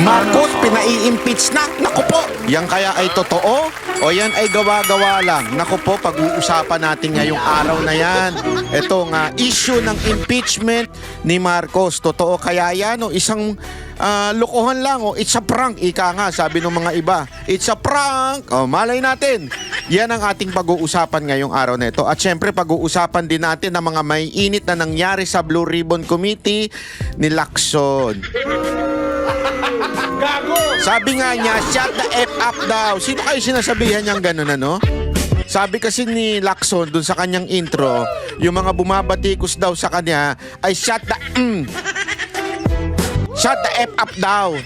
Marcos, pinai-impeach na. Naku po, yan kaya ay totoo o yan ay gawa-gawa lang? Naku po, pag-uusapan natin ngayong araw na yan. Ito nga, issue ng impeachment ni Marcos. Totoo kaya yan o isang lokohan lang o it's a prank? Ika nga, sabi ng mga iba. It's a prank. O, malay natin. Yan ang ating pag-uusapan ngayong araw na ito. At syempre, pag-uusapan din natin ang mga may init na nangyari sa Blue Ribbon Committee ni Lacson. Sabi nga niya, shut the F up daw. Sino kayo sinasabihan niyang gano'n, ano? Sabi kasi ni Lacson dun sa kanyang intro, yung mga bumabatikos daw sa kanya ay shut the F up daw.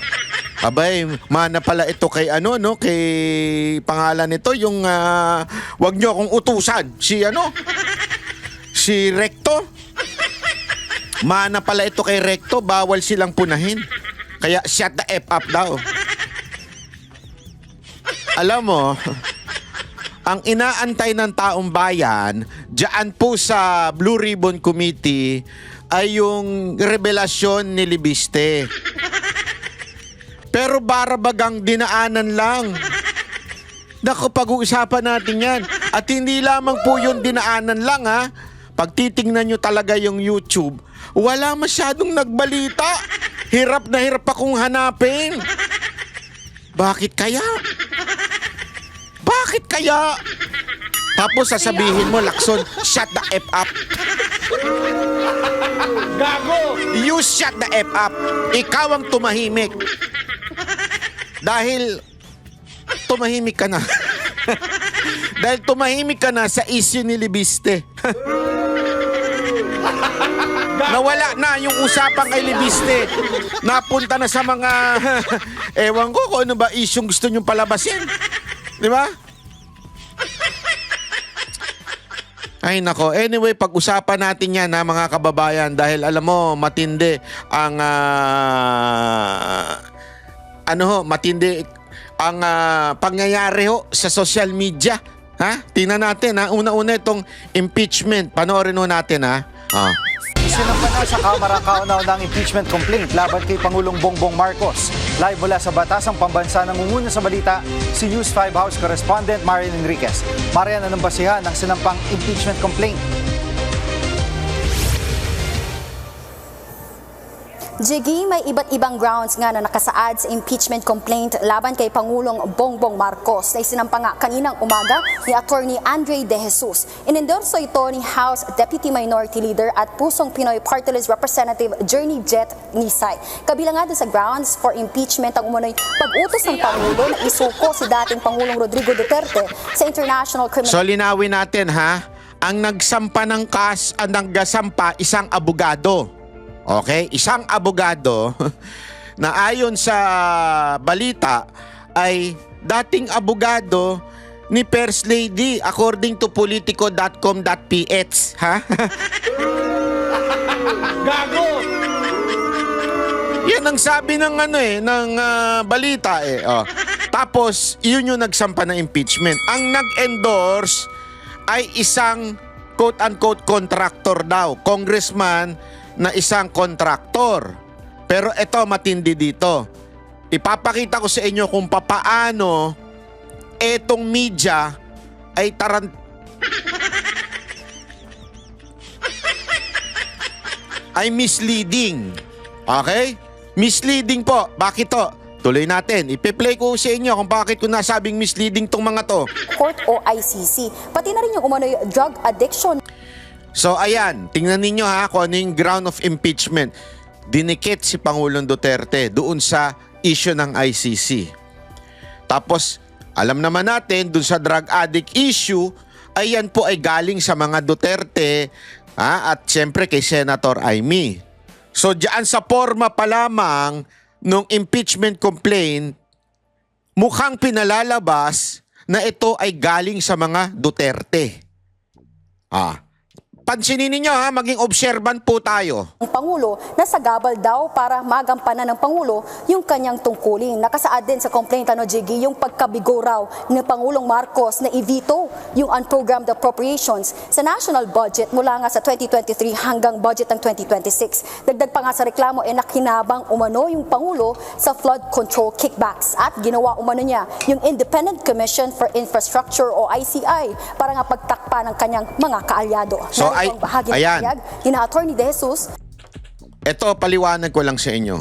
Abay, mana pala ito kay ano, no? Kay pangalan nito, yung wag niyo akong utusan. Si Recto. Mana pala ito kay Recto, bawal silang punahin. Kaya shut the F up daw. Alam mo, ang inaantay ng taong bayan diyan po sa Blue Ribbon Committee ay yung revelasyon ni Libiste. Pero barabagang dinaanan lang. Naku, pag-uusapan natin yan. At hindi lamang po yung dinaanan lang, ha. Pag titingnan nyo talaga yung YouTube, wala masyadong nagbalita. Hirap na hirap akong hanapin. Bakit kaya? Bakit kaya? Tapos sasabihin mo, Lacson, shut the F up. Gago! You shut the F up. Ikaw ang tumahimik. Dahil tumahimik ka na. Dahil tumahimik ka na sa issue ni Libiste. Nawala na yung usapang kay Libiste. Napunta na sa mga ewan ko kung ano ba isyong gusto nyong palabasin. Di ba? Ay nako. Anyway, pag-usapan natin yan ha, mga kababayan, dahil alam mo matindi ang matindi ang pangyayari ho sa social media. Ha? Tingnan natin ha. Una-una itong impeachment. Panoorin ho natin ha. Sinampa na sa Kamara ang kauna-unang impeachment complaint laban kay Pangulong Bongbong Marcos. Live mula sa Batasang Pambansa, nangunguna sa balita si News 5 House correspondent Marian Enriquez. Marian, anong basihan ng sinampang impeachment complaint? Jiggy, may iba't ibang grounds nga na nakasaad sa impeachment complaint laban kay Pangulong Bongbong Marcos na isinampa nga kaninang umaga ni Attorney Andre De Jesus. Inendorso ito ni House Deputy Minority Leader at Pusong Pinoy Party List Representative Journey Jet Nisay. Kabilang nga sa grounds for impeachment ang umunoy pag-utos ng Pangulo na isuko si dating Pangulong Rodrigo Duterte sa International Criminal... So linawin natin ha, ang nagsampa ng nagsampa isang abogado. Okay, isang abogado na ayon sa balita ay dating abogado ni First Lady according to politico.com.ph, ha? Gago! Yan ang sabi ng balita eh. Oh. Tapos yun yung nagsampa ng impeachment. Ang nag-endorse ay isang quote-unquote contractor daw, congressman na isang kontraktor. Pero ito matindi dito. Ipapakita ko sa inyo kung papaano etong media ay ay misleading. Okay? Misleading po. Bakit to? Tuloy natin. Ipe-play ko sa inyo kung bakit ko nasabing misleading tong mga to. Court o ICC. Pati na rin yung umano'y drug addiction. So ayan, tingnan ninyo ha kung ano yung ground of impeachment. Dinikit si Pangulong Duterte doon sa issue ng ICC. Tapos, alam naman natin, doon sa drug addict issue, ayan po ay galing sa mga Duterte at syempre kay Senator Amy. So diyan sa forma pa lamang nung impeachment complaint, mukhang pinalalabas na ito ay galing sa mga Duterte. pansinin ninyo ha, maging observant po tayo. Ang Pangulo na sagabal daw para magampanan ng Pangulo yung kanyang tungkulin. Nakasaad din sa complaint Jiggy, yung pagkabigo raw ni Pangulong Marcos na i-veto yung unprogrammed appropriations sa national budget mula nga sa 2023 hanggang budget ng 2026. Dagdag pa nga sa reklamo nakinabang umano yung Pangulo sa flood control kickbacks at ginawa umano niya yung Independent Commission for Infrastructure o ICI para nga pagtakpa ng kanyang mga kaalyado. So, Narito ang bahagi ng ayan. pahayag ni Attorney De Jesus. Ito, paliwanag ko lang sa inyo.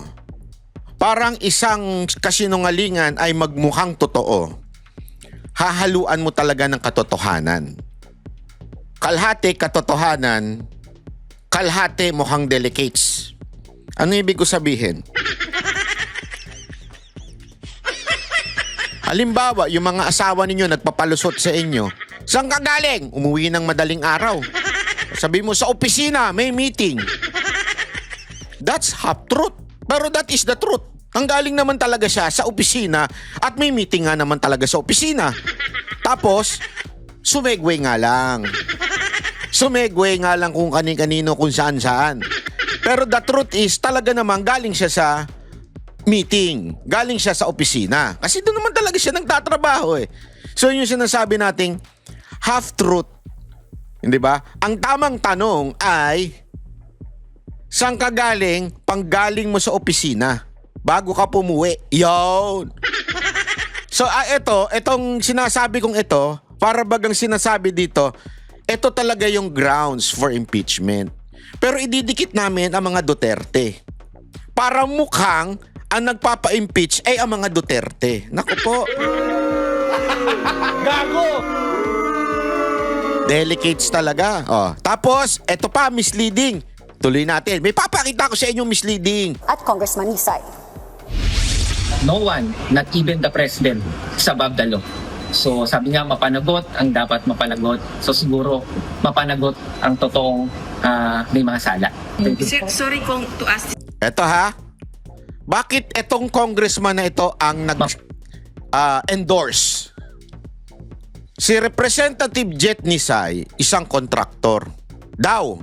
Parang isang kasinungalingan ay magmukhang totoo. Hahaluan mo talaga ng katotohanan. Kalhati katotohanan, kalhati mukhang delicates. Ano ibig ko sabihin? Halimbawa, yung mga asawa ninyo nagpapalusot sa inyo. Saan ka galing? Umuwi ng madaling araw. Sabi mo sa opisina, may meeting. That's half truth. Pero that is the truth. Ang galing naman talaga siya sa opisina at may meeting nga naman talaga sa opisina. Tapos, sumegway nga lang. Sumegway nga lang kung kani-kanino, kung saan-saan. Pero the truth is, talaga naman galing siya sa meeting. Galing siya sa opisina. Kasi doon naman talaga siya nagtatrabaho eh. So yung sinasabi nating half-truth. Hindi ba? Ang tamang tanong ay, saan ka galing? Panggaling mo sa opisina bago ka pumuwi. Yun. So itong sinasabi kong ito, para bagang sinasabi dito, ito talaga yung grounds for impeachment. Pero ididikit namin ang mga Duterte. Para mukhang ang nagpapa-impeach ay ang mga Duterte. Naku po. Gago! Delicates talaga. Oh. Tapos, eto pa, misleading. Tuloy natin. May papakita ko sa inyo misleading. At Congressman Nisay. No one, not even the president, is above the law. So sabi nga, mapanagot ang dapat mapanagot. So siguro, mapanagot ang totoong may mga sala. Thank you. Sir, sorry kung to ask. Eto ha. Bakit etong congressman na ito ang nag-endorse? Si Representative Jet Nisay, isang kontraktor. Daw,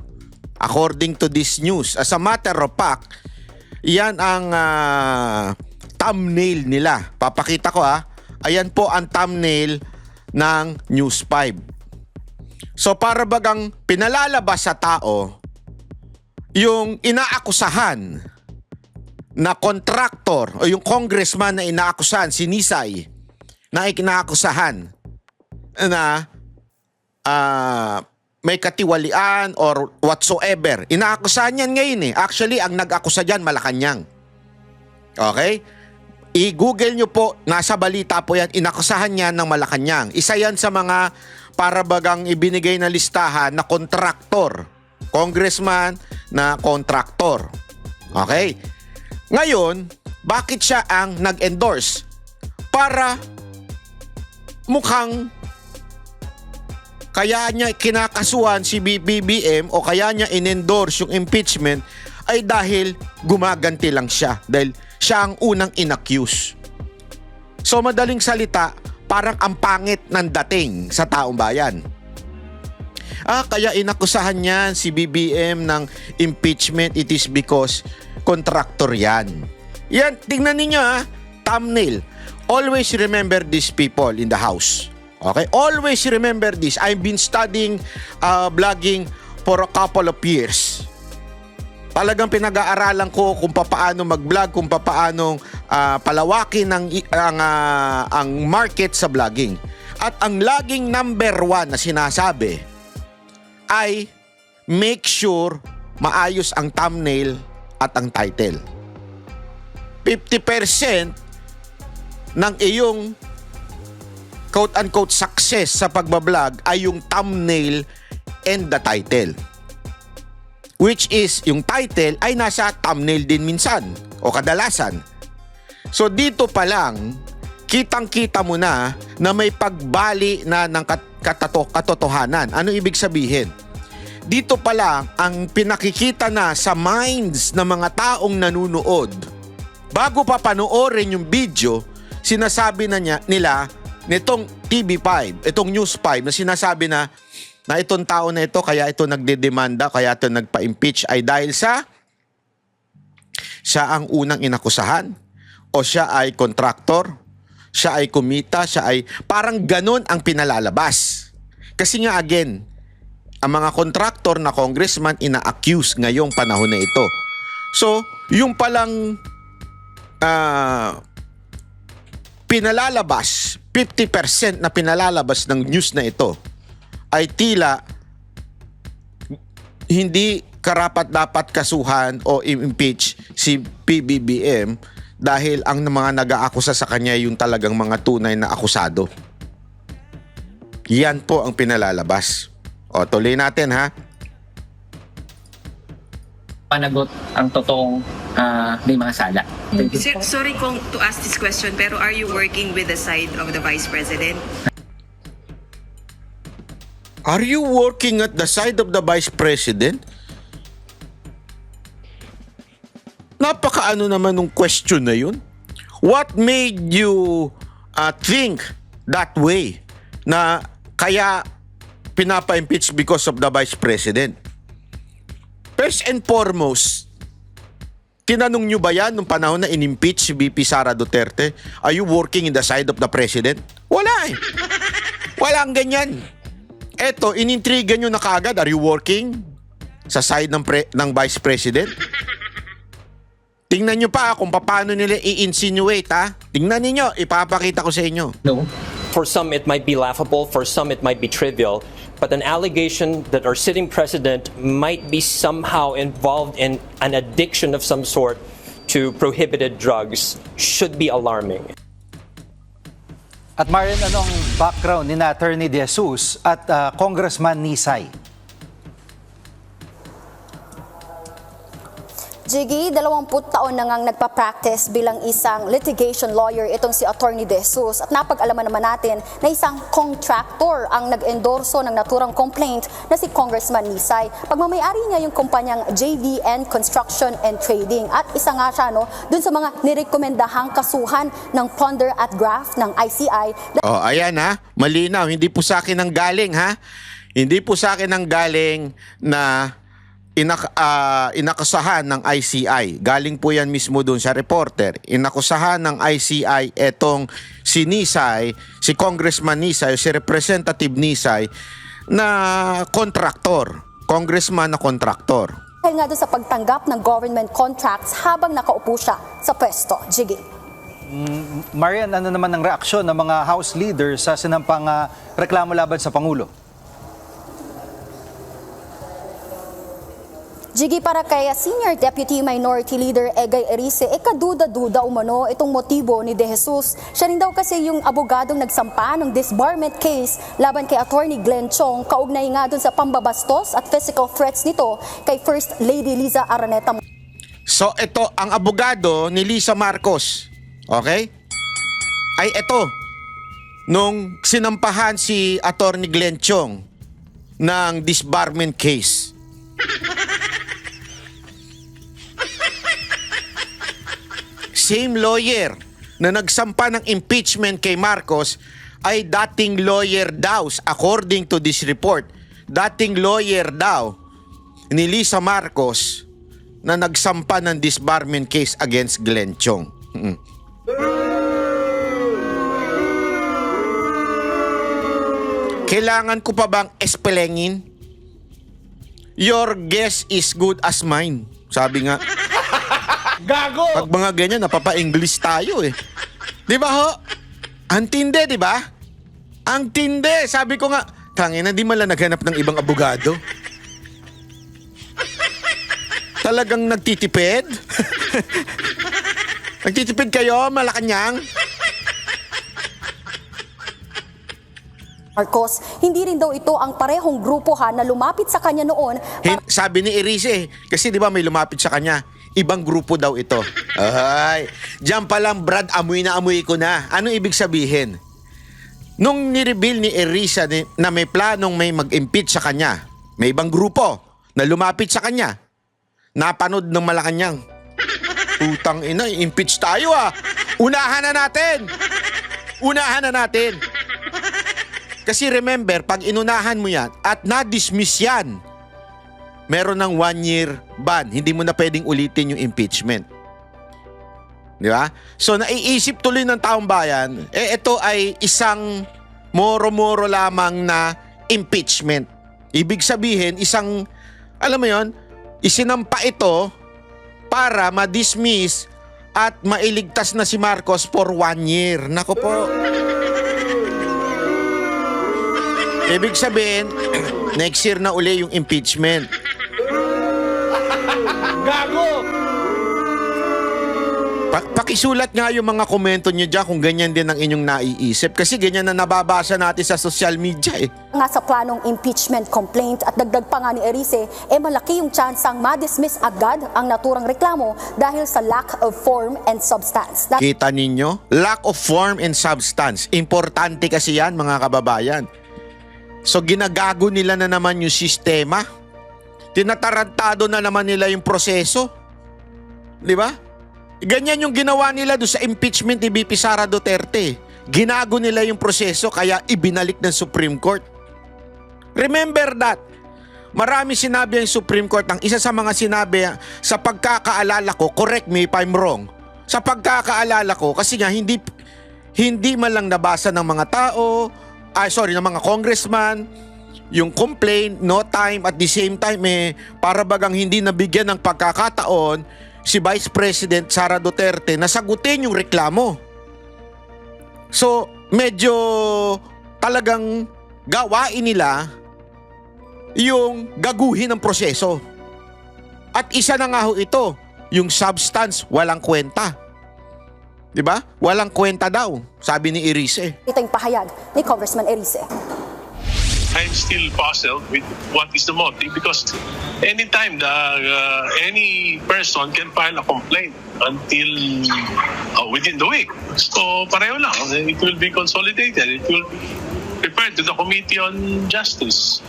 according to this news, as a matter of fact, yan ang thumbnail nila. Papakita ko ha. Ayan po ang thumbnail ng News 5. So para bagang pinalalabas sa tao yung inaakusahan na kontraktor o yung congressman na inaakusahan, si Nisay, na inaakusahan na may katiwalian or whatsoever. Inaakusahan yan ngayon eh. Actually, ang nag-akusa dyan, Malacanang. Okay? I-google nyo po, nasa balita po yan, inakusahan yan ng Malacanang. Isa yan sa mga para bagang ibinigay na listahan na kontraktor. Congressman na kontraktor. Okay? Ngayon, bakit siya ang nag-endorse? Para mukhang kaya niya kinakasuhan si BBM o kaya niya in-endorse yung impeachment ay dahil gumaganti lang siya. Dahil siya ang unang inaccuse. So madaling salita, parang ang pangit ng dating sa taong bayan. Kaya inakusahan niyan si BBM ng impeachment, it is because kontraktor yan. Yan, tingnan ninyo thumbnail. Always remember these people in the house. Okay? Always remember this. I've been studying blogging for a couple of years. Talagang pinag-aaralan ko kung paano mag-vlog, kung paano palawakin ang market sa vlogging. At ang laging number 1 na sinasabi ay make sure maayos ang thumbnail at ang title. 50% ng iyong quote-unquote success sa pagbablog ay yung thumbnail and the title. Which is, yung title ay nasa thumbnail din minsan o kadalasan. So dito pa lang, kitang-kita mo na may pagbali na ng katotohanan. Ano ibig sabihin? Dito pa lang ang pinakikita na sa minds ng mga taong nanunood. Bago pa panoorin yung video, sinasabi na nila nitong TV5, itong News 5 na sinasabi na na itong tao na ito, kaya ito nagdedemanda, kaya ito nagpa-impeach ay dahil sa siya ang unang inakusahan o siya ay kontraktor, siya ay kumita, siya ay parang ganun ang pinalalabas. Kasi nga again, ang mga kontraktor na congressman ina-accuse ngayong panahon na ito. So, yung palang pinalalabas, 50% na pinalalabas ng news na ito ay tila hindi karapat-dapat kasuhan o impeach si PBBM dahil ang mga nag-aakusa sa kanya yung talagang mga tunay na akusado. Yan po ang pinalalabas. O, tuloy natin ha. Panagot ang totoong may mga sala. Sir, sorry to ask this question, pero are you working with the side of the Vice President? Are you working at the side of the Vice President? Napakaano naman nung question na yun? What made you think that way na kaya pinapa-impeach because of the Vice President? First and foremost, tinanong nyo ba yan nung panahon na in-impeach si VP Sara Duterte? Are you working in the side of the President? Wala eh. Walang ganyan. Eto, inintriga nyo na kaagad. Are you working sa side ng Vice President? Tingnan nyo pa kung paano nila i-insinuate ha. Tingnan ninyo, ipapakita ko sa inyo. No. For some, it might be laughable. For some, it might be trivial. But an allegation that our sitting president might be somehow involved in an addiction of some sort to prohibited drugs should be alarming. At Marian, anong background ni na Attorney De Jesus at Congressman Nisay? Jiggy, 20 taon na ngang nagpa-practice bilang isang litigation lawyer itong si Attorney De Jesus at napag-alaman naman natin na isang contractor ang nag-endorso ng naturang complaint na si Congressman Nisay. Pagmamayari niya yung kumpanyang JVN Construction and Trading at isa nga siya dun sa mga nirekomendahang kasuhan ng plunder at graft ng ICI. Oh, ayan ha. Malinaw, hindi po sa akin ang galing ha. Hindi po sa akin ang galing na inakusahan ng ICI. Galing po yan mismo doon sa reporter. Inakusahan ng ICI etong si Nisay, si Congressman Nisay, si Representative Nisay na kontraktor. Congressman na kontraktor. Dahil nga doon sa pagtanggap ng government contracts habang nakaupo siya sa pwesto. Jiggy. Marian, ano naman ang reaksyon ng mga House leaders sa sinampang reklamo laban sa Pangulo? Jiggy, para kay Senior Deputy Minority Leader Egay Erice, kaduda-duda umano itong motibo ni De Jesus. Siya rin daw kasi yung abogadong nagsampa ng disbarment case laban kay Attorney Glenn Chong, kaugnay nga dun sa pambabastos at physical threats nito kay First Lady Liza Araneta. So ito ang abogado ni Lisa Marcos. Okay? Ay ito, nung sinampahan si Attorney Glenn Chong ng disbarment case. Same lawyer na nagsampa ng impeachment kay Marcos ay dating lawyer daw, according to this report. Dating lawyer daw ni Lisa Marcos na nagsampa ng disbarment case against Glenn Chong. Kailangan ko pa bang espelengin? Your guess is good as mine. Sabi nga. Gago! Pag mga ganyan, napapa-English tayo eh. Di ba ho? Ang tindi, di ba? Ang tindi. Sabi ko nga, tangina, di mala naghanap ng ibang abogado. Talagang nagtitipid? Nagtitipid kayo, Malacanang? Marcos, hindi rin daw ito ang parehong grupo na lumapit sa kanya noon. Sabi ni Erice, kasi di ba may lumapit sa kanya, ibang grupo daw ito. Ay, diyan pa lang Brad, amoy na amoy ko na. Ano ibig sabihin? Nung nireveal ni Erice na may planong may mag-impeach sa kanya, may ibang grupo na lumapit sa kanya, napanood ng Malacanang. Putang ina, impeach tayo ah. Unahan na natin. Unahan na natin. Kasi remember, pag inunahan mo yan at na-dismiss yan, meron ng 1-year ban. Hindi mo na pwedeng ulitin yung impeachment. Di ba? So naiisip tuloy ng taong bayan, ito ay isang moro-moro lamang na impeachment. Ibig sabihin, isang, alam mo yon, isinampa ito para ma-dismiss at mailigtas na si Marcos for 1 year. Nako po. Ibig sabihin, next year na uli yung impeachment. Pakisulat nga yung mga komento nyo dyan kung ganyan din ang inyong naiisip. Kasi ganyan na nababasa natin sa social media eh. Nga sa planong impeachment complaint at dagdag pa nga ni Erice, malaki yung tsansang ma-dismiss agad ang naturang reklamo dahil sa lack of form and substance. Kita ninyo? Lack of form and substance. Importante kasi yan, mga kababayan. So ginagago nila na naman yung sistema. Tinatarantado na naman nila yung proseso. Di ba? Ganyan yung ginawa nila doon sa impeachment ni VP Sara Duterte. Ginago nila yung proseso kaya ibinalik ng Supreme Court. Remember that. Marami sinabi ang Supreme Court. Ang isa sa mga sinabi sa pagkakaalala ko, correct me if I'm wrong, sa pagkakaalala ko, kasi nga hindi man lang nabasa ng mga tao, ng mga congressman, yung complaint, no time, at the same time para bagang hindi nabigyan ng pagkakataon si Vice President Sara Duterte na sagutin yung reklamo. So, medyo talagang gawain nila yung gaguhin ng proseso. At isa na nga ho ito, yung substance, walang kwenta. Diba? Walang kwenta daw, sabi ni Erice. Ito yung pahayag ni Congressman Erice. I'm still puzzled with what is the motive because anytime any person can file a complaint until within the week. So pareho lang. It will be consolidated. It will be referred to the Committee on Justice.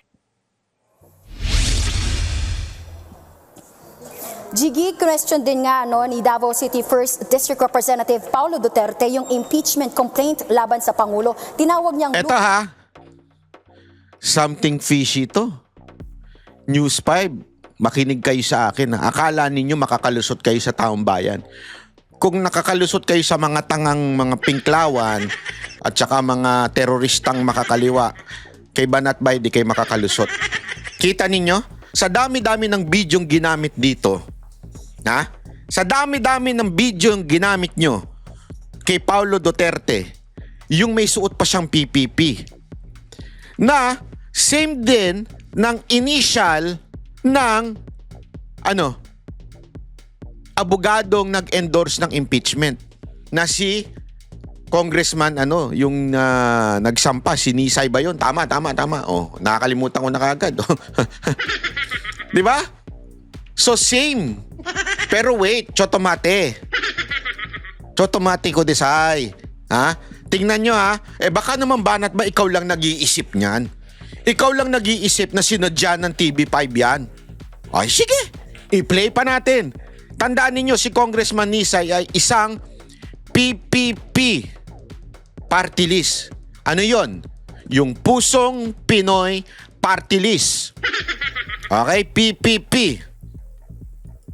Jiggy, question din nga ni Davao City 1st District Representative Paulo Duterte yung impeachment complaint laban sa Pangulo. Tinawag niyang... Eto ha, something fishy to. News 5, makinig kayo sa akin. Akala ninyo makakalusot kayo sa taong bayan. Kung nakakalusot kayo sa mga tangang mga pinklawan at saka mga teroristang makakaliwa, kay Banat Bay di kayo makakalusot. Kita ninyo? Sa dami-dami ng bidyong ginamit dito, sa dami-dami ng bidyong ginamit nyo kay Paulo Duterte, yung may suot pa siyang PPP, na same din ng initial ng abogadong nag-endorse ng impeachment na si Congressman yung nagsampa, si Nisay ba yun? Tama. Oh, nakakalimutan ko na kagad. Di ba? So same. Pero wait, chotomate ko desay. Tingnan nyo baka naman Banat ba ikaw lang nag-iisip niyan? Ikaw lang nag-iisip na sinadya ng TV5 yan. Ay sige, i-play pa natin. Tandaan ninyo si Congressman Nisay ay isang PPP party list. Ano yon? Yung Pusong Pinoy Party List. Okay, PPP.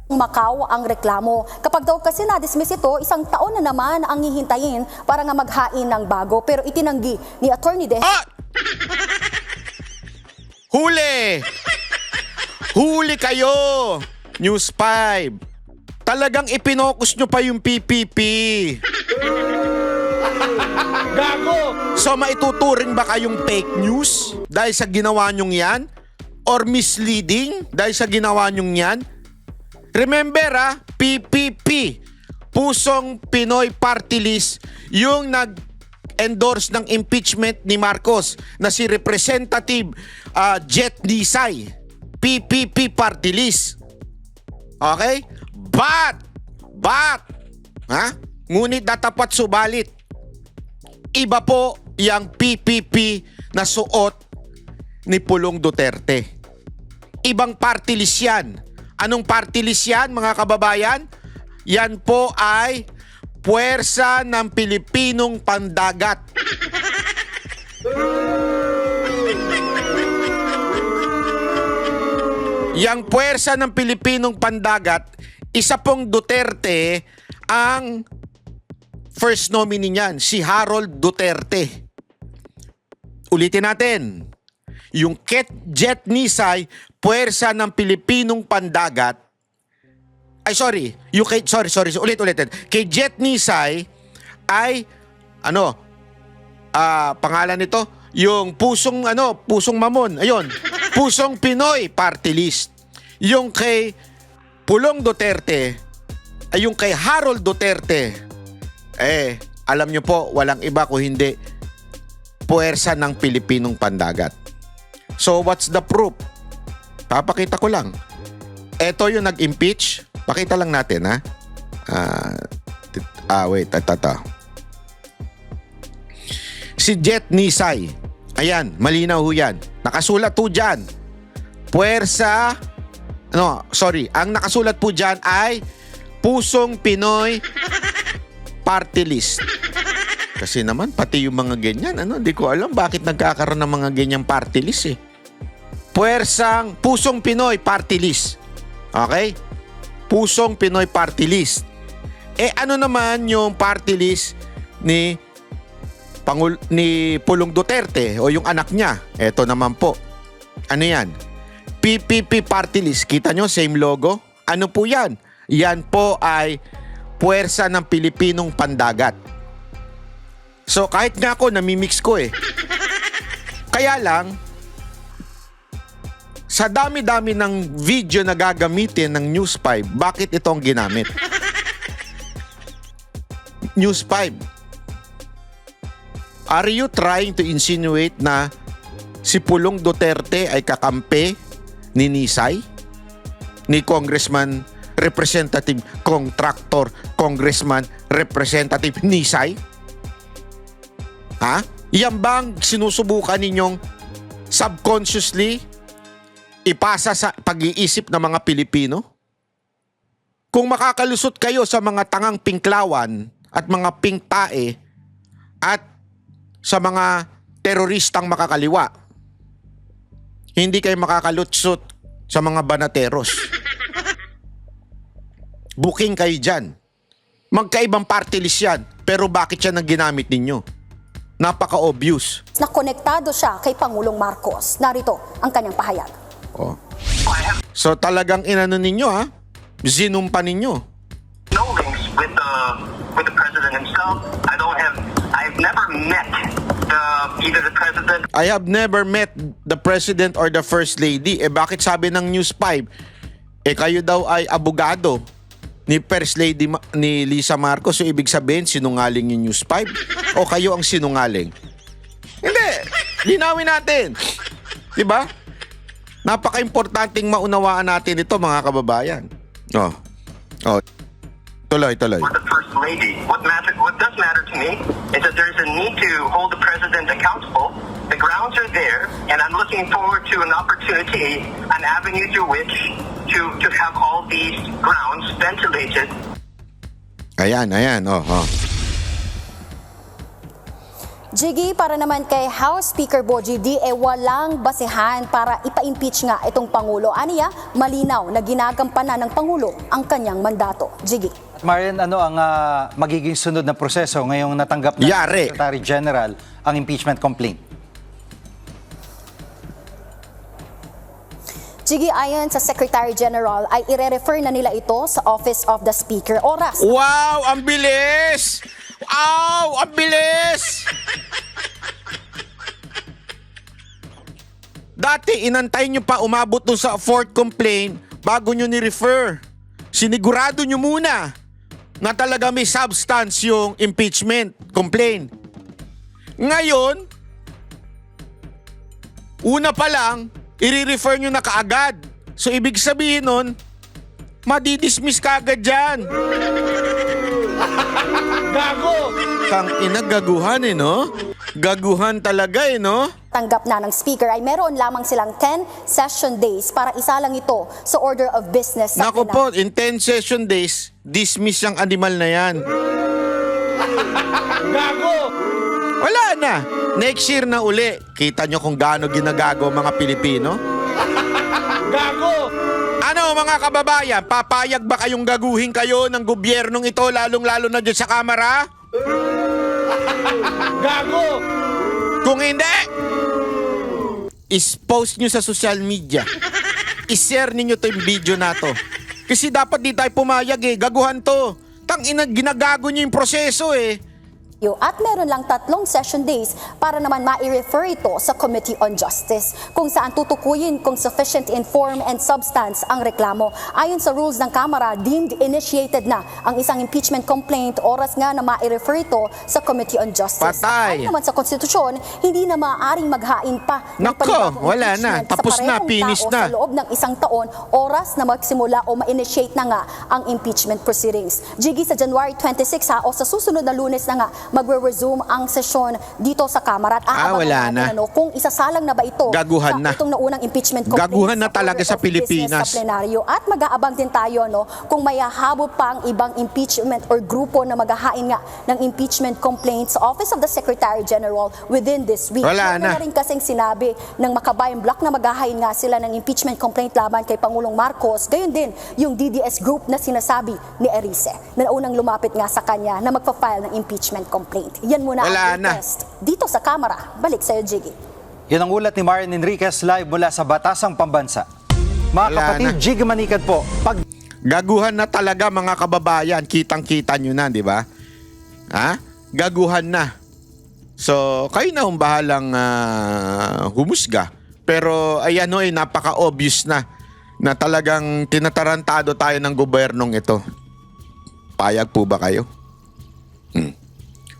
Macau ang reklamo. Kapag daw kasi na-dismiss ito, 1 taon na naman ang hihintayin para nga maghain ng bago. Pero itinanggi ni Attorney De... Huli! Huli kayo! News 5. Talagang ipinokus nyo pa yung PPP. Gago! So maituturing ba kayong fake news dahil sa ginawa nyong yan? Or misleading dahil sa ginawa nyong yan? Remember PPP, Pusong Pinoy Party List, yung nag-endorse ng impeachment ni Marcos na si Representative Jet Nisay. PPP Party List. Okay? But, ngunit datapat subalit, iba po yung PPP na suot ni Pulong Duterte. Ibang party list yan. Anong party list yan, mga kababayan? Yan po ay Puwersa ng Pilipinong Pandagat. Yang puwersa ng Pilipinong pandagat, isa pong Duterte ang first nominee niyan, si Harold Duterte. Ulitin natin. Yung Jet Nisay, puwersa ng Pilipinong pandagat. Ay, sorry. Ulit. Kay Jet Nisay ay, pangalan nito, yung pusong mamon. Ayun, pusong Pinoy party list. Yung kay Pulong Duterte, ay yung kay Harold Duterte. Alam nyo po, walang iba kung hindi puwersa ng Pilipinong pandagat. So, what's the proof? Papakita ko lang. Ito yung nag-impeach. Pakita lang natin, ha? Wait. Si Jet Nisay. Ayan, malinaw ho yan. Nakasulat po dyan. Puwersa... ang nakasulat po dyan ay Pusong Pinoy Party List. Kasi naman, pati yung mga ganyan, hindi ko alam bakit nagkakaroon ng mga ganyang party list eh. Pusong Pinoy Party List. Okay? Pusong Pinoy Party List. Ano naman yung party list ni Pulong Duterte o yung anak niya? Ito naman po. Ano yan? PPP Party List. Kita nyo, same logo? Ano po yan? Yan po ay puwersa ng Pilipinong pandagat. So kahit nga ako, namimix ko eh. Kaya lang, sa dami-dami ng video na gagamitin ng News 5, bakit ito ang ginamit? News 5. Are you trying to insinuate na si Pulong Duterte ay kakampi ni Nisay? Ni Congressman Representative Contractor Congressman Representative Nisay? Ha? Yan bang sinusubukan ninyong subconsciously ipasa sa pag-iisip ng mga Pilipino? Kung makakalusot kayo sa mga tangang pinklawan at mga pingtae at sa mga teroristang makakaliwa, hindi kayo makakalutsot sa mga banateros. Booking kayo dyan. Magkaibang party list yan. Pero bakit yan ang ginamit ninyo? Napaka-obvious. Na konektado siya kay Pangulong Marcos. Narito ang kanyang pahayag. So talagang inano ninyo ha? Zinumpa ninyo. No links with the president himself. I've never met either the president. I have never met the president or the first lady. Bakit sabi ng News 5? Kayo daw ay abogado ni First Lady ni Lisa Marcos. So ibig sabihin, sinungaling yung News 5? O kayo ang sinungaling? Hindi. Linawin natin. Diba? Napaka-importanting maunawaan natin ito, mga kababayan. Tuloy. Or the first lady. What does matter to me is that there's a need to hold the president accountable. The grounds are there, and I'm looking forward to an opportunity, an avenue through which to have all these grounds ventilated. Ayan. Jiggy, para naman kay House Speaker Bogie D, walang basehan para ipa-impeach nga itong Pangulo. Aniya, malinaw na ginagampanan ng Pangulo ang kanyang mandato. Jiggy. Marian, ano ang magiging sunod na proseso ngayong natanggap ng Secretary General ang impeachment complaint? Jiggy, ayon sa Secretary General, ay ire-refer na nila ito sa Office of the Speaker. Oras. Wow! Ang bilis! Wow! Ang bilis! Dati, inantay nyo pa umabot dun sa fourth complaint bago nyo ni-refer. Sinigurado nyo muna na talaga may substance yung impeachment complaint. Ngayon, una pa lang, i-refer nyo na kaagad. So, ibig sabihin nun, madidismiss ka agad dyan. Gago! Kang inagaguhan no? Gaguhan talaga no? Tanggap na ng Speaker ay meron lamang silang 10 session days para isalang ito sa order of business. Naku po, in 10 session days, dismiss yung animal na yan. Gago! Wala na. Next year na uli. Kita nyo kung gaano ginagago mga Pilipino? Ano mga kababayan, papayag ba kayong gaguhin kayo ng gobyernong ito, lalong-lalo na dyan sa Kamara? Kung hindi, is-post nyo sa social media. I-share ninyo to yung video na to. Kasi dapat di tayo pumayag gaguhan to. Ginagago nyo yung proseso At meron lang 3 session days para naman ma-refer ito sa Committee on Justice kung saan tutukuyin kung sufficient in form and substance ang reklamo. Ayon sa rules ng Kamara, deemed initiated na ang isang impeachment complaint oras nga na ma-refer ito sa Committee on Justice. Patay. Ayon naman sa konstitusyon, hindi na maaaring maghain pa ng Nako, panibagong wala na. impeachment Tapos sa na, parehong finish tao na. sa loob ng 1 taon oras na magsimula o ma-initiate na nga ang impeachment proceedings. Jiggy, sa January 26 o sa susunod na Lunes na nga magre-resume ang sesyon dito sa Kamara at aabangan wala natin na. kung isasalang na ba ito Gaguhan na. itong naunang impeachment complaint Gaguhan na talaga sa order of business Pilipinas. sa plenaryo at mag-aabang din tayo kung may hahabol pa ang ibang impeachment or grupo na maghahain nga ng impeachment complaint sa Office of the Secretary General within this week. Wala na. Rin kasing sinabi ng Makabayan Block na maghahain nga sila ng impeachment complaint laban kay Pangulong Marcos. Gayon din yung DDS group na sinasabi ni Erice na unang lumapit nga sa kanya na magpa-file ng impeachment complaint. Yan muna Wala ang na. request dito sa Kamara. Balik sa'yo, Jiggy. Yan ang ulat ni Marian Enriquez live mula sa Batasang Pambansa. Mga Wala kapatid, na. Jig Manikad po. Gaguhan na talaga mga kababayan. Kitang-kita nyo na, di ba? Gaguhan na. So, kayo na ang bahalang humusga. Pero ayan napaka-obvious na talagang tinatarantado tayo ng gobernong ito. Payag po ba kayo?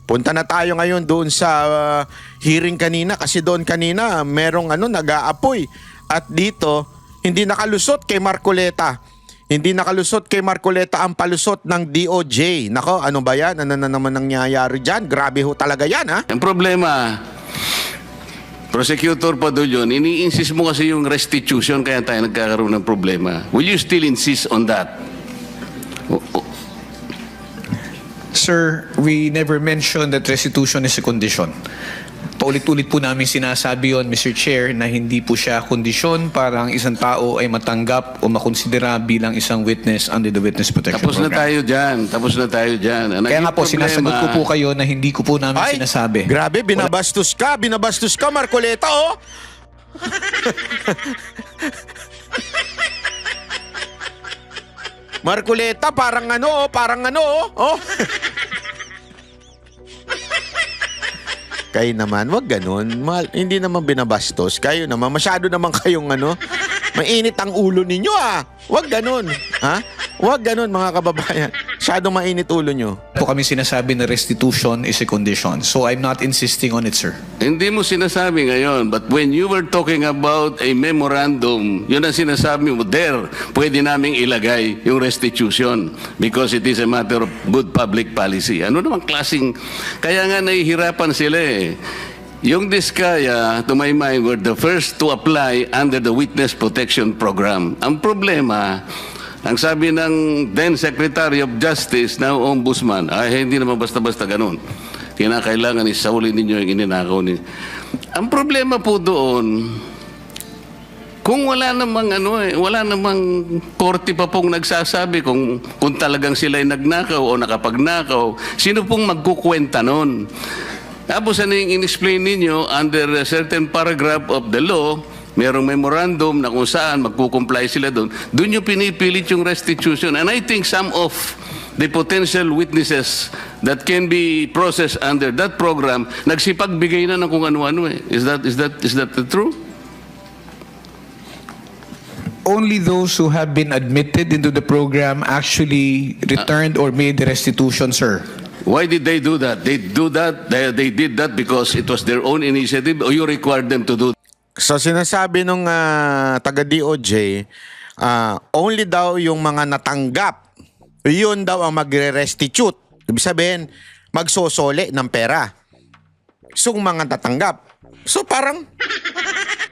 Punta na tayo ngayon doon sa hearing kanina kasi doon kanina merong nag-aapoy. At dito, hindi nakalusot kay Marcoleta. Hindi nakalusot kay Marcoleta ang palusot ng DOJ. Nako, ano ba yan? Ano na naman nangyayari dyan? Grabe ho talaga yan, ha? Ang problema, prosecutor pa doon yun, ini-insist mo kasi yung restitution kaya tayo nagkakaroon ng problema. Will you still insist on that? Sir, we never mentioned that restitution is a condition. Paulit-ulit po namin sinasabi yon, Mr. Chair, na hindi po siya kondisyon para ang isang tao ay matanggap o makonsidera bilang isang witness under the Witness Protection Tapos na Program. tayo dyan. Tapos na tayo dyan. Ang Kaya nga po, naging sinasagot ko po kayo na hindi ko po namin Ay, sinasabi. grabe, binabastos ka, Marcoleta, oh! Marcoleta, parang oh. Kayo naman, wag ganun. Hindi naman binabastos. Kayo naman, masyado naman kayong mainit ang ulo ninyo Wag ganun. Wag ganun mga kababayan. Masyado mainit ulo nyo. Po kami sinasabi na restitution is a condition. So I'm not insisting on it, sir. Hindi mo sinasabi ngayon, but when you were talking about a memorandum, yun ang sinasabi mo, there, pwede naming ilagay yung restitution because it is a matter of good public policy. Ano namang klaseng, kaya nga nahihirapan sila Yung Diskaya, to my mind, were the first to apply under the Witness Protection Program. Ang problema, ang sabi ng then Secretary of Justice, now Ombudsman, hindi naman basta-basta ganun. Kinakailangan isaulin ninyo yung ininakaw niyo. Ang problema po doon, kung wala namang wala namang korte pa pong nagsasabi kung talagang sila ay nagnakaw o nakapagnakaw, sino pong magkukwenta nun? Tapos ano yung in-explain ninyo under a certain paragraph of the law, merong memorandum na kung saan magkukomply sila doon, doon yung pinipilit yung restitution. And I think some of the potential witnesses that can be processed under that program, nagsipagbigay na ng kung ano-ano Is that true? Only those who have been admitted into the program actually returned or made the restitution, sir. Why did they do that? They did that because it was their own initiative or you required them to do that? So sinasabi nung taga-DOJ, only daw yung mga natanggap, yun daw ang magre-restitute. Ibig sabihin, magsosole ng pera. So mga natanggap. So parang,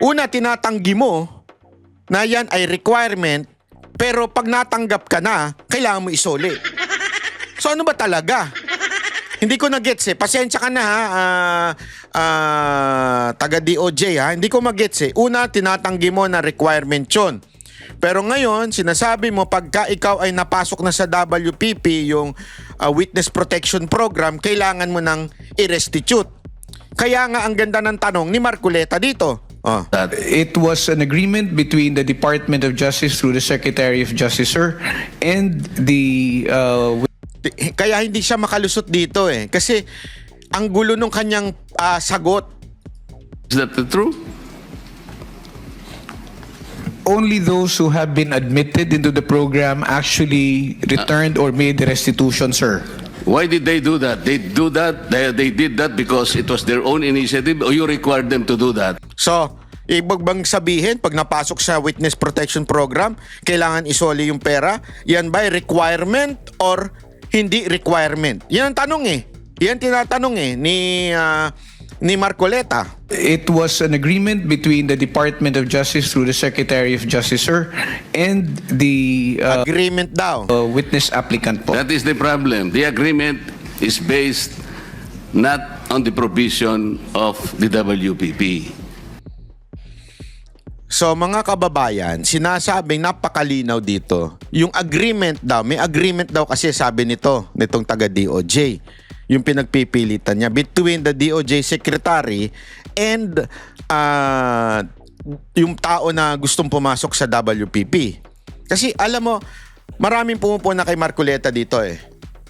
una tinatanggi mo na yan ay requirement, pero pag natanggap ka na, kailangan mo isole. So ano ba talaga? Hindi ko na-gets Pasensya ka na taga-DOJ Hindi ko ma-gets Una, tinatanggi mo na requirement yun. Pero ngayon, sinasabi mo pagka ikaw ay napasok na sa WPP, yung Witness Protection Program, kailangan mo nang i-restitute. Kaya nga ang ganda ng tanong ni Marcoleta dito. Oh. It was an agreement between the Department of Justice through the Secretary of Justice, sir, and the Kaya hindi siya makalusot dito eh. Kasi ang gulo nung kanyang sagot. Is that the truth? only those who have been admitted into the program actually returned or made the restitution, sir. Why did they do that? They did that because it was their own initiative, or you required them to do that? So, ibig bang sabihin, pag napasok sa Witness Protection Program, kailangan isoli yung pera? Yan ba requirement or hindi requirement? Yan ang tanong eh. Yan tinatanong eh ni Marcoleta. It was an agreement between the Department of Justice through the Secretary of Justice, sir, and the Agreement daw. witness applicant po. That is the problem. The agreement is based not on the provision of the WPP. So mga kababayan, sinasabing napakalinaw dito. Yung agreement daw, may agreement daw kasi sabi nitong taga DOJ. Yung pinagpipilitan niya between the DOJ secretary and yung tao na gustong pumasok sa WPP. Kasi alam mo, maraming pumupuna kay Marcoleta dito eh.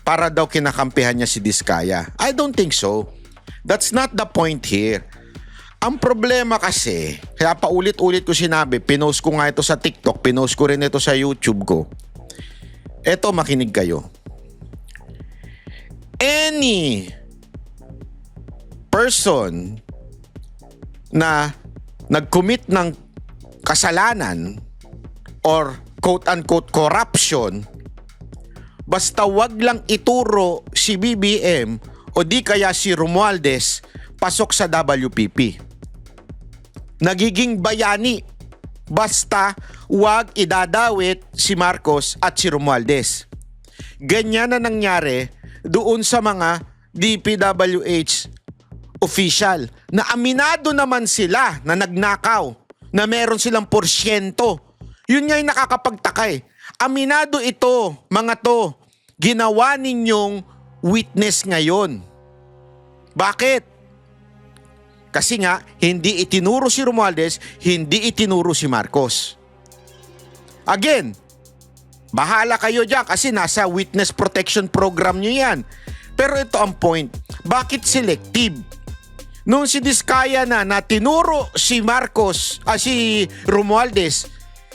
Para daw kinakampihan niya si Diskaya. I don't think so. That's not the point here. Ang problema kasi, kaya paulit-ulit ko sinabi, pinost ko nga ito sa TikTok, pinost ko rin ito sa YouTube ko. Eto, makinig kayo. Any person na nag-commit ng kasalanan or quote-unquote corruption, basta wag lang ituro si BBM o di kaya si Romualdez pasok sa WPP. Nagiging bayani basta wag idadawit si Marcos at si Romualdez. Ganyan na nangyari doon sa mga DPWH official na aminado naman sila na nagnakaw, na meron silang porsyento. Yun nga yung nakakapagtaka eh. Aminado ito, mga to, ginawa ninyong witness ngayon. Bakit? Kasi nga, hindi itinuro si Romualdez, hindi itinuro si Marcos. Again, bahala kayo dyan kasi nasa Witness Protection Program nyo yan. Pero ito ang point. Bakit selective? Nung si Diskaya na tinuro si Marcos, si Romualdez,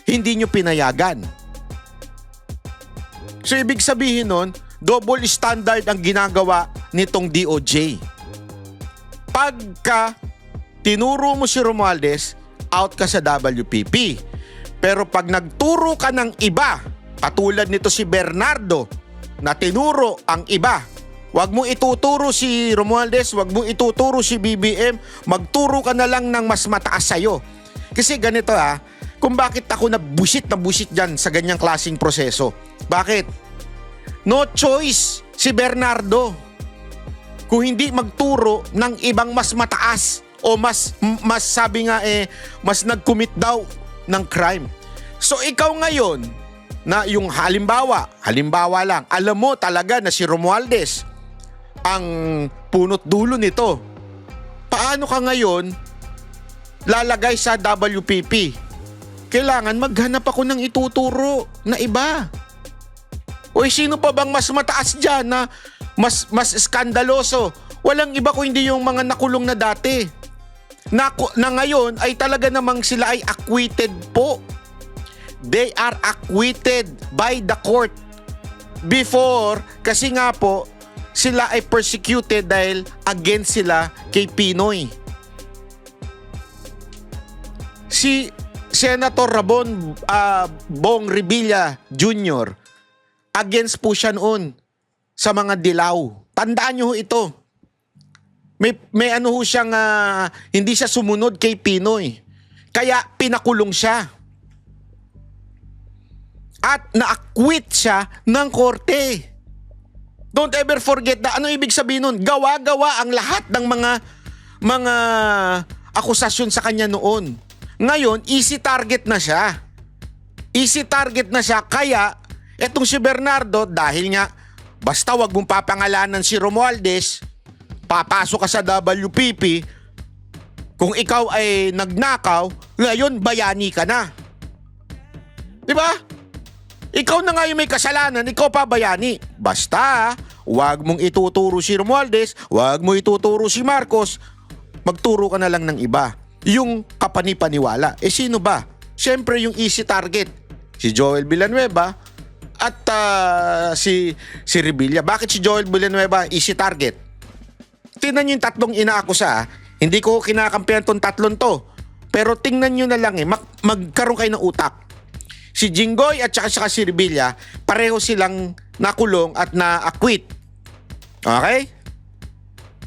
hindi nyo pinayagan. So ibig sabihin nun, double standard ang ginagawa nitong DOJ. Pagka tinuro mo si Romualdez, out ka sa WPP. Pero pag nagturo ka ng iba, katulad nito si Bernardo na tinuro ang iba, wag mo ituturo si Romualdez, wag mo ituturo si BBM, magturo ka na lang ng mas mataas sa'yo. Kasi ganito kung bakit ako na busit dyan sa ganyang klaseng proseso. Bakit? No choice si Bernardo kung hindi magturo ng ibang mas mataas o mas sabi nga mas nag-commit daw ng crime. So ikaw ngayon, na yung halimbawa lang, alam mo talaga na si Romualdez ang punot dulo nito. Paano ka ngayon lalagay sa WPP? Kailangan maghanap ako ng ituturo na iba. O sino pa bang mas mataas dyan na mas skandaloso? Walang iba kung hindi yung mga nakulong na dati. Na ngayon ay talaga namang sila ay acquitted po. They are acquitted by the court. Before, kasi nga po, sila ay persecuted dahil against sila kay Pinoy. Si Senator Bong Revilla Jr., against po siya noon sa mga dilaw. Tandaan nyo ito. May ano ho siyang, hindi siya sumunod kay Pinoy. Kaya pinakulong siya. At na-acquit siya ng korte. Don't ever forget na ano ibig sabihin nun? Gawa-gawa ang lahat ng mga akusasyon sa kanya noon. Ngayon, easy target na siya. Easy target na siya. Kaya, etong si Bernardo, dahil nga, basta wag mong papangalanan si Romualdez, papasok ka sa WPP, kung ikaw ay nagnakaw, ngayon bayani ka na. Di ba? Ikaw na nga yung may kasalanan, ikaw pa bayani. Basta, wag mong ituturo si Romualdez, wag mo ituturo si Marcos, magturo ka na lang ng iba. Yung kapanipaniwala. Sino ba? Siyempre yung easy target. Si Joel Villanueva at si Revilla. Bakit si Joel Villanueva easy target? Tingnan nyo yung tatlong inaakusa. Hindi ko kinakampihan tong tatlong to. Pero tingnan nyo na lang magkaroon kayo ng utak. Si Jinggoy at saka si Revilla, pareho silang nakulong at na-acquit. Okay?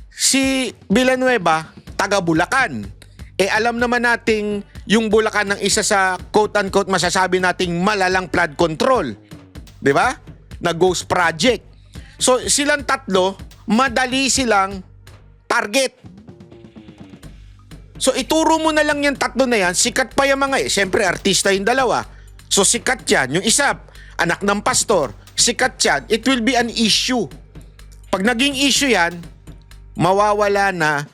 Si Villanueva, taga Bulacan. Alam naman nating yung Bulacan ng isa sa quote-unquote masasabi nating malalang flood control. Di ba? Na ghost project. So silang tatlo, madali silang target. So ituro mo na lang yung tatlo na yan, sikat pa yung mga siyempre artista yung dalawa. So sikat yan. Yung isa, anak ng pastor, sikat yan. It will be an issue. Pag naging issue yan, mawawala na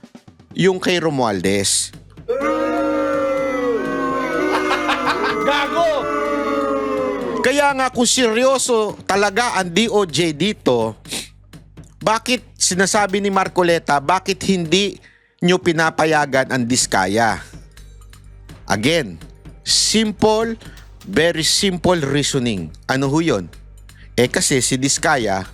yung kay Romualdez. Gago! Kaya nga kung seryoso talaga ang DOJ dito, bakit sinasabi ni Marcoleta, bakit hindi nyo pinapayagan ang Diskaya? Again, simple, very simple reasoning. Ano ho yun? Kasi si Diskaya,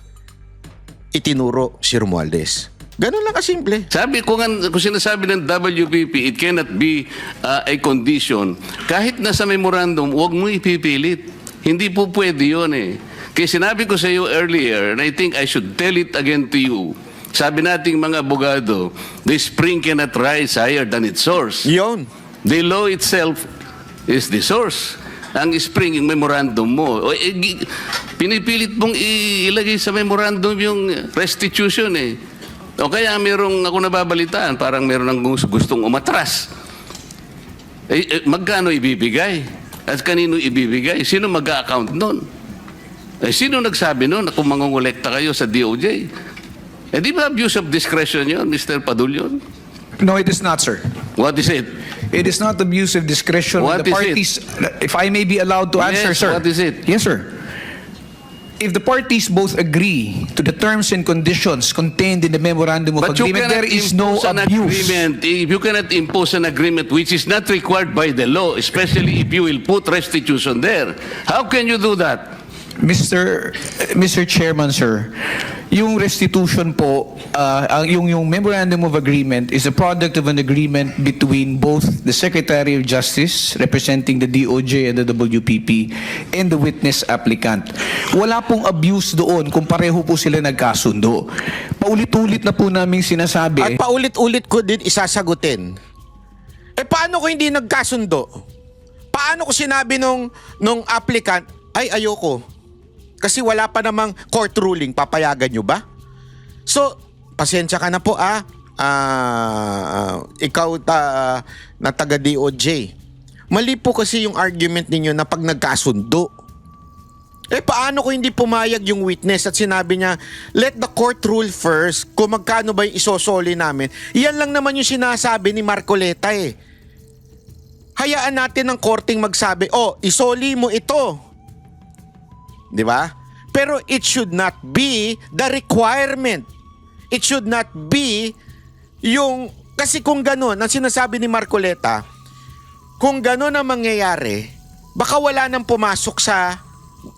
itinuro si Romualdez. Ganun lang kasimple. Sabi ko nga, kung sinasabi ng WPP, it cannot be a condition. Kahit nasa memorandum, huwag mo ipipilit. Hindi po pwede yun eh. Kaya sinabi ko sa iyo earlier, and I think I should tell it again to you, sabi nating mga abogado, the spring cannot rise higher than its source. Yun. The law itself is the source. Ang spring, yung memorandum mo. Pinipilit mong ilagay sa memorandum yung restitution eh. O kaya merong ako nababalitaan, parang meron ng gustong umatras. Magkano ibibigay? At kanino ibibigay? Sino mag-a-account nun? Sino nagsabi nun na kung mangungulekta kayo sa DOJ? Di ba abuse of discretion yun, Mr. Padulyon? No, it is not, sir. What is it? It is not abuse of discretion. What The is parties, if I may be allowed to answer, Yes, sir. what is it? Yes, sir. If the parties both agree to the terms and conditions contained in the memorandum of But you agreement, cannot there is no impose an abuse. agreement. If you cannot impose an agreement which is not required by the law, especially if you will put restitution there. How can you do that? Mr. Chairman, sir, yung restitution po, yung memorandum of agreement is a product of an agreement between both the Secretary of Justice, representing the DOJ and the WPP, and the witness applicant. Wala pong abuse doon kung pareho po sila nagkasundo. Paulit-ulit na po namin sinasabi. At paulit-ulit ko din isasagutin. Paano ko hindi nagkasundo? Paano ko sinabi nung applicant, ay ayoko. Kasi wala pa namang court ruling, papayagan nyo ba? So, pasensya ka na po ikaw na taga DOJ. Mali po kasi yung argument ninyo na pag nagkasundo. Paano ko hindi pumayag yung witness at sinabi niya, let the court rule first kung magkano ba yung isosoli namin. Yan lang naman yung sinasabi ni Marcoleta eh. Hayaan natin ng korting magsabi, isoli mo ito. Di ba? Pero it should not be the requirement. It should not be yung... Kasi kung ganun, ang sinasabi ni Marcoleta, kung ganun ang mangyayari, baka wala nang pumasok sa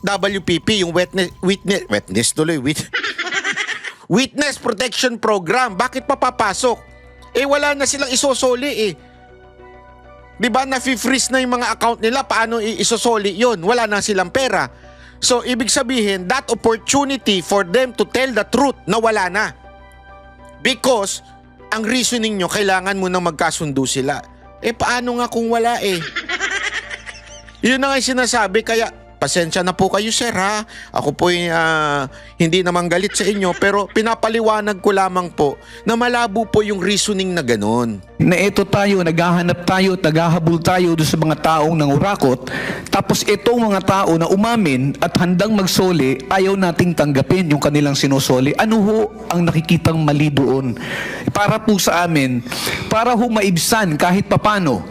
WPP, yung Witness Protection Program. Bakit pa papasok? Wala na silang isosoli eh. Di ba, na-freeze na yung mga account nila, paano isosoli yun? Wala na silang pera. So, ibig sabihin, that opportunity for them to tell the truth, nawala na. Because, ang reasoning nyo, kailangan mo nang magkasundo sila. Paano nga kung wala eh? Yun na nga yung sinasabi, kaya pasensya na po kayo sir ha. Ako po hindi naman galit sa inyo pero pinapaliwanag ko lamang po na malabo po yung reasoning na ganon. Na ito tayo, naghahanap tayo, naghahabol tayo doon sa mga taong nangurakot, tapos itong mga tao na umamin at handang magsoli, ayaw nating tanggapin yung kanilang sinusoli. Ano ho ang nakikitang mali doon? Para po sa amin, para ho maibsan kahit papano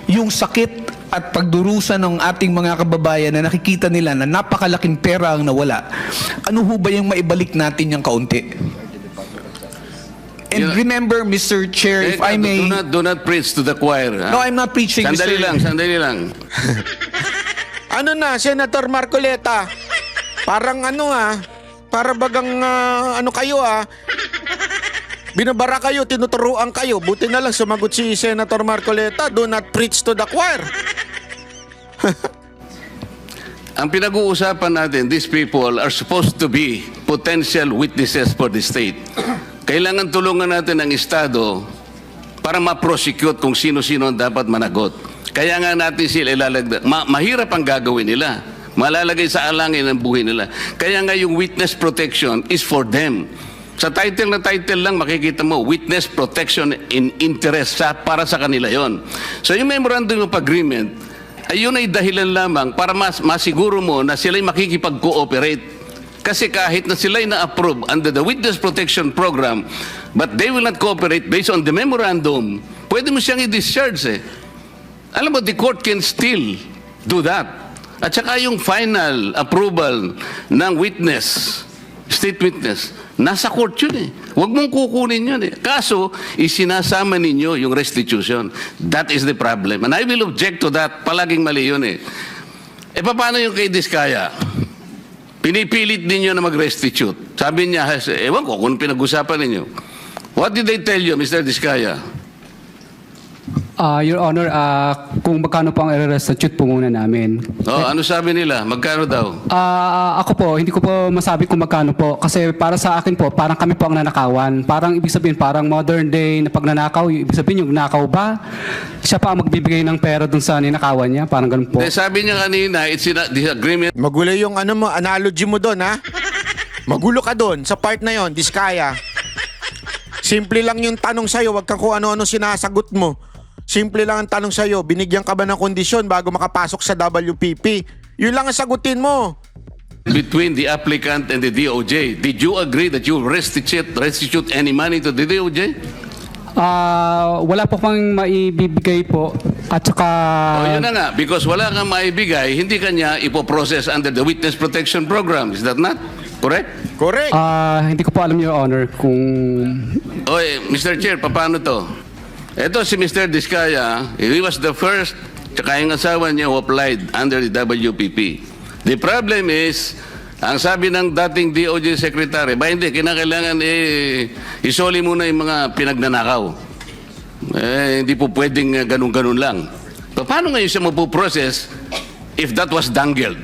yung sakit at pagdurusa ng ating mga kababayan na nakikita nila na napakalaking pera ang nawala. Ano ho ba yung maibalik natin yung kaunti? And remember, Mr. Chair, if I may... Do not preach to the choir. Ha? No, I'm not preaching, Sandali Mr. sandali lang. Ano na, Senator Marcoleta? Parang para bagang ano kayo binabara kayo, tinuturuan kayo. Buti na lang sumagot si Senator Marcoleta, do not preach to the choir. Ang pinag-uusapan natin, these people are supposed to be potential witnesses for the state. Kailangan tulungan natin ang Estado para ma-prosecute kung sino-sino ang dapat managot. Kaya nga natin sila ilalagdag. Mahirap ang gagawin nila. Malalagay sa alangin ang buhay nila. Kaya nga yung witness protection is for them. Sa title lang makikita mo, witness protection in interest para sa kanila yon. So yung memorandum of agreement, ayun ay dahilan lamang para masiguro mo na sila'y makikipag-cooperate. Kasi kahit na sila'y na-approve under the Witness Protection Program, but they will not cooperate based on the memorandum, pwede mo siyang i-discharge Alam mo, the court can still do that. At saka yung final approval ng witness, state witness, nasa court yun Huwag mong kukunin yun Kaso, isinasama ninyo yung restitution. That is the problem. And I will object to that. Palaging mali yun paano yung kay Diskaya? Pinipilit ninyo na mag-restitute. Sabi niya, ewan ko kung pinag-usapan ninyo. What did they tell you, Mr. Diskaya? Your Honor, kung magkano po ang i-restitute po muna namin. Ano sabi nila? Magkano daw? Ako po, hindi ko po masabi kung magkano po. Kasi para sa akin po, parang kami po ang nanakawan. Parang ibig sabihin, parang modern day na pagnanakaw. Ibig sabihin, yung nakaw ba? Siya pa ang magbibigay ng pera dun sa ninakawan niya. Parang ganun po. Sabi niya kanina, it's in a disagreement. Magulo yung analogy mo doon ha. Magulo ka doon sa part na yon, Diskaya. Simple lang yung tanong sa'yo, wag kang kung ano-ano sinasagot mo. Simple lang ang tanong sa'yo, binigyan ka ba ng kondisyon bago makapasok sa WPP? Yun lang ang sagutin mo. Between the applicant and the DOJ, did you agree that you restitute any money to the DOJ? Wala po pang maibibigay po. At saka... yun na nga, because wala kang maibigay, hindi kanya ipoprocess under the Witness Protection Program. Is that not correct? Correct. Hindi ko po alam, Your Honor, kung... Mr. Chair, paano to? Ito si Mr. Diskaya, he was the first, tsaka yung asawa niya who applied under the WPP. The problem is, ang sabi ng dating DOJ Secretary, hindi, kinakailangan isoli muna yung mga pinagnanakaw. Hindi po pwedeng ganun-ganun lang. Paano ngayon siya mapuprocess if that was dangled?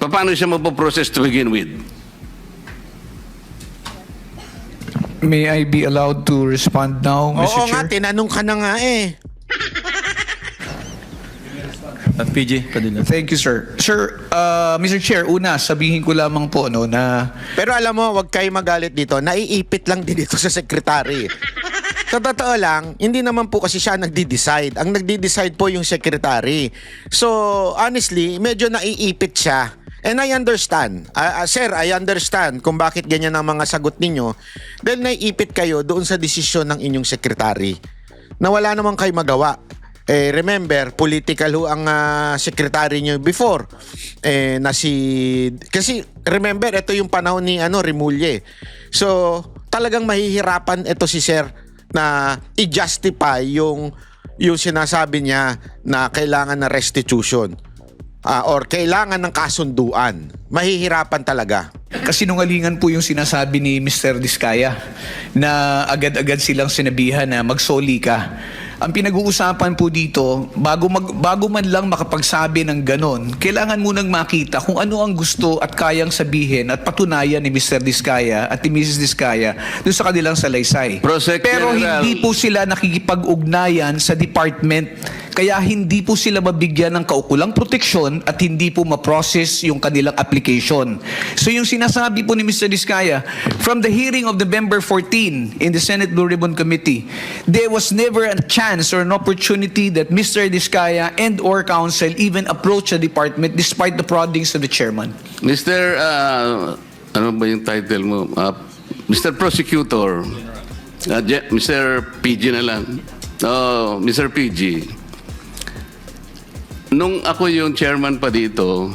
Paano siya mapuprocess to begin with? May I be allowed to respond now, Mr. Oo Chair? nga, tinanong ka na nga PJ, Padilla. Thank you, sir. Sir, Mr. Chair, una, sabihin ko lamang po na... Pero alam mo, wag kayo magalit dito. Naiipit lang din dito sa secretary. Sa totoo lang, hindi naman po kasi siya nagdi-decide. Ang nagdi-decide po yung secretary. So, honestly, medyo naiipit siya. And I understand. Sir, I understand kung bakit ganyan ang mga sagot ninyo. Dahil naiipit kayo doon sa desisyon ng inyong secretary. Na wala naman kayo magawa. Remember, political ho ang secretary nyo before. Kasi remember, ito yung panahon ni Remulla. So, talagang mahihirapan ito si Sir na i-justify yung sinasabi niya na kailangan na restitution. Or kailangan ng kasunduan. Mahihirapan talaga. Kasinungalingan po yung sinasabi ni Mr. Diskaya na agad-agad silang sinabihan na magsoli ka. Ang pinag-uusapan po dito, bago man lang makapagsabi ng ganon, kailangan munang makita kung ano ang gusto at kayang sabihin at patunayan ni Mr. Diskaya at ni Mrs. Diskaya doon sa kanilang salaysay. Prosec Pero General. hindi po sila nakikipag-ugnayan sa department. Kaya hindi po sila mabigyan ng kaukulang proteksyon at hindi po ma-process yung kanilang application. So yung sinasabi po ni Mr. Diskaya, from the hearing of November 14 in the Senate Blue Ribbon Committee, there was never a chance or an opportunity that Mr. Diskaya and or counsel even approach the department despite the proddings of the chairman. Mr. Ano ba yung title mo? Mr. Prosecutor. Mr. PG na lang. Oh, Mr. PG. Nung ako yung chairman pa dito,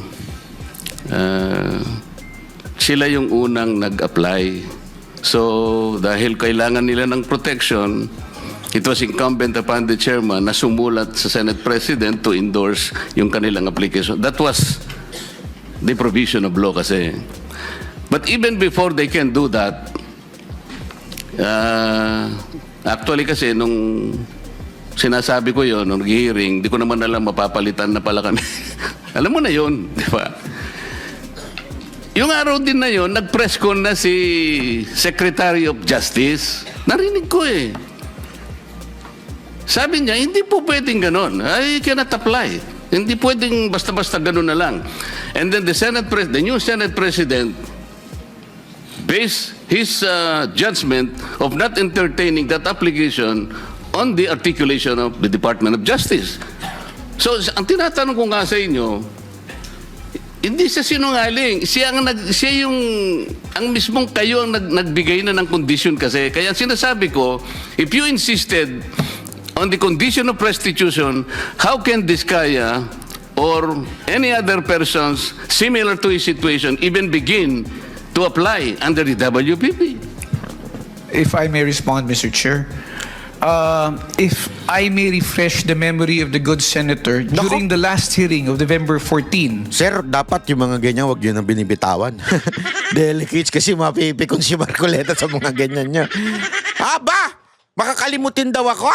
sila yung unang nag-apply. So, dahil kailangan nila ng protection, it was incumbent upon the chairman na sumulat sa Senate President to endorse yung kanilang application. That was the provision of law kasi. But even before they can do that, actually kasi nung sinasabi ko yon nung hearing, di ko naman alam mapapalitan na pala kami. Alam mo na yon, di ba? Yung araw din na yon, nag-press con na si Secretary of Justice. Narinig ko eh. Sabi niya, hindi po pwedeng ganon. I cannot apply. Hindi pwedeng basta-basta ganon na lang. And then the new Senate President based his judgment of not entertaining that application on the articulation of the Department of Justice. So, ang tinatanong ko nga sa inyo, hindi siya sinungaling. Ang mismong kayo ang nagbigay na ng condition kasi. Kaya sinasabi ko, if you insisted on the condition of restitution, how can Diskaya or any other persons similar to his situation even begin to apply under the WPP? If I may respond, Mr. Chair. If I may refresh the memory of the good senator, during the last hearing of November 14, Sir, dapat yung mga ganyan wag yun ang binibitawan. Delicates kasi mapipikon si Marcoleta sa mga ganyan niya. Aba! Makakalimutin daw ako.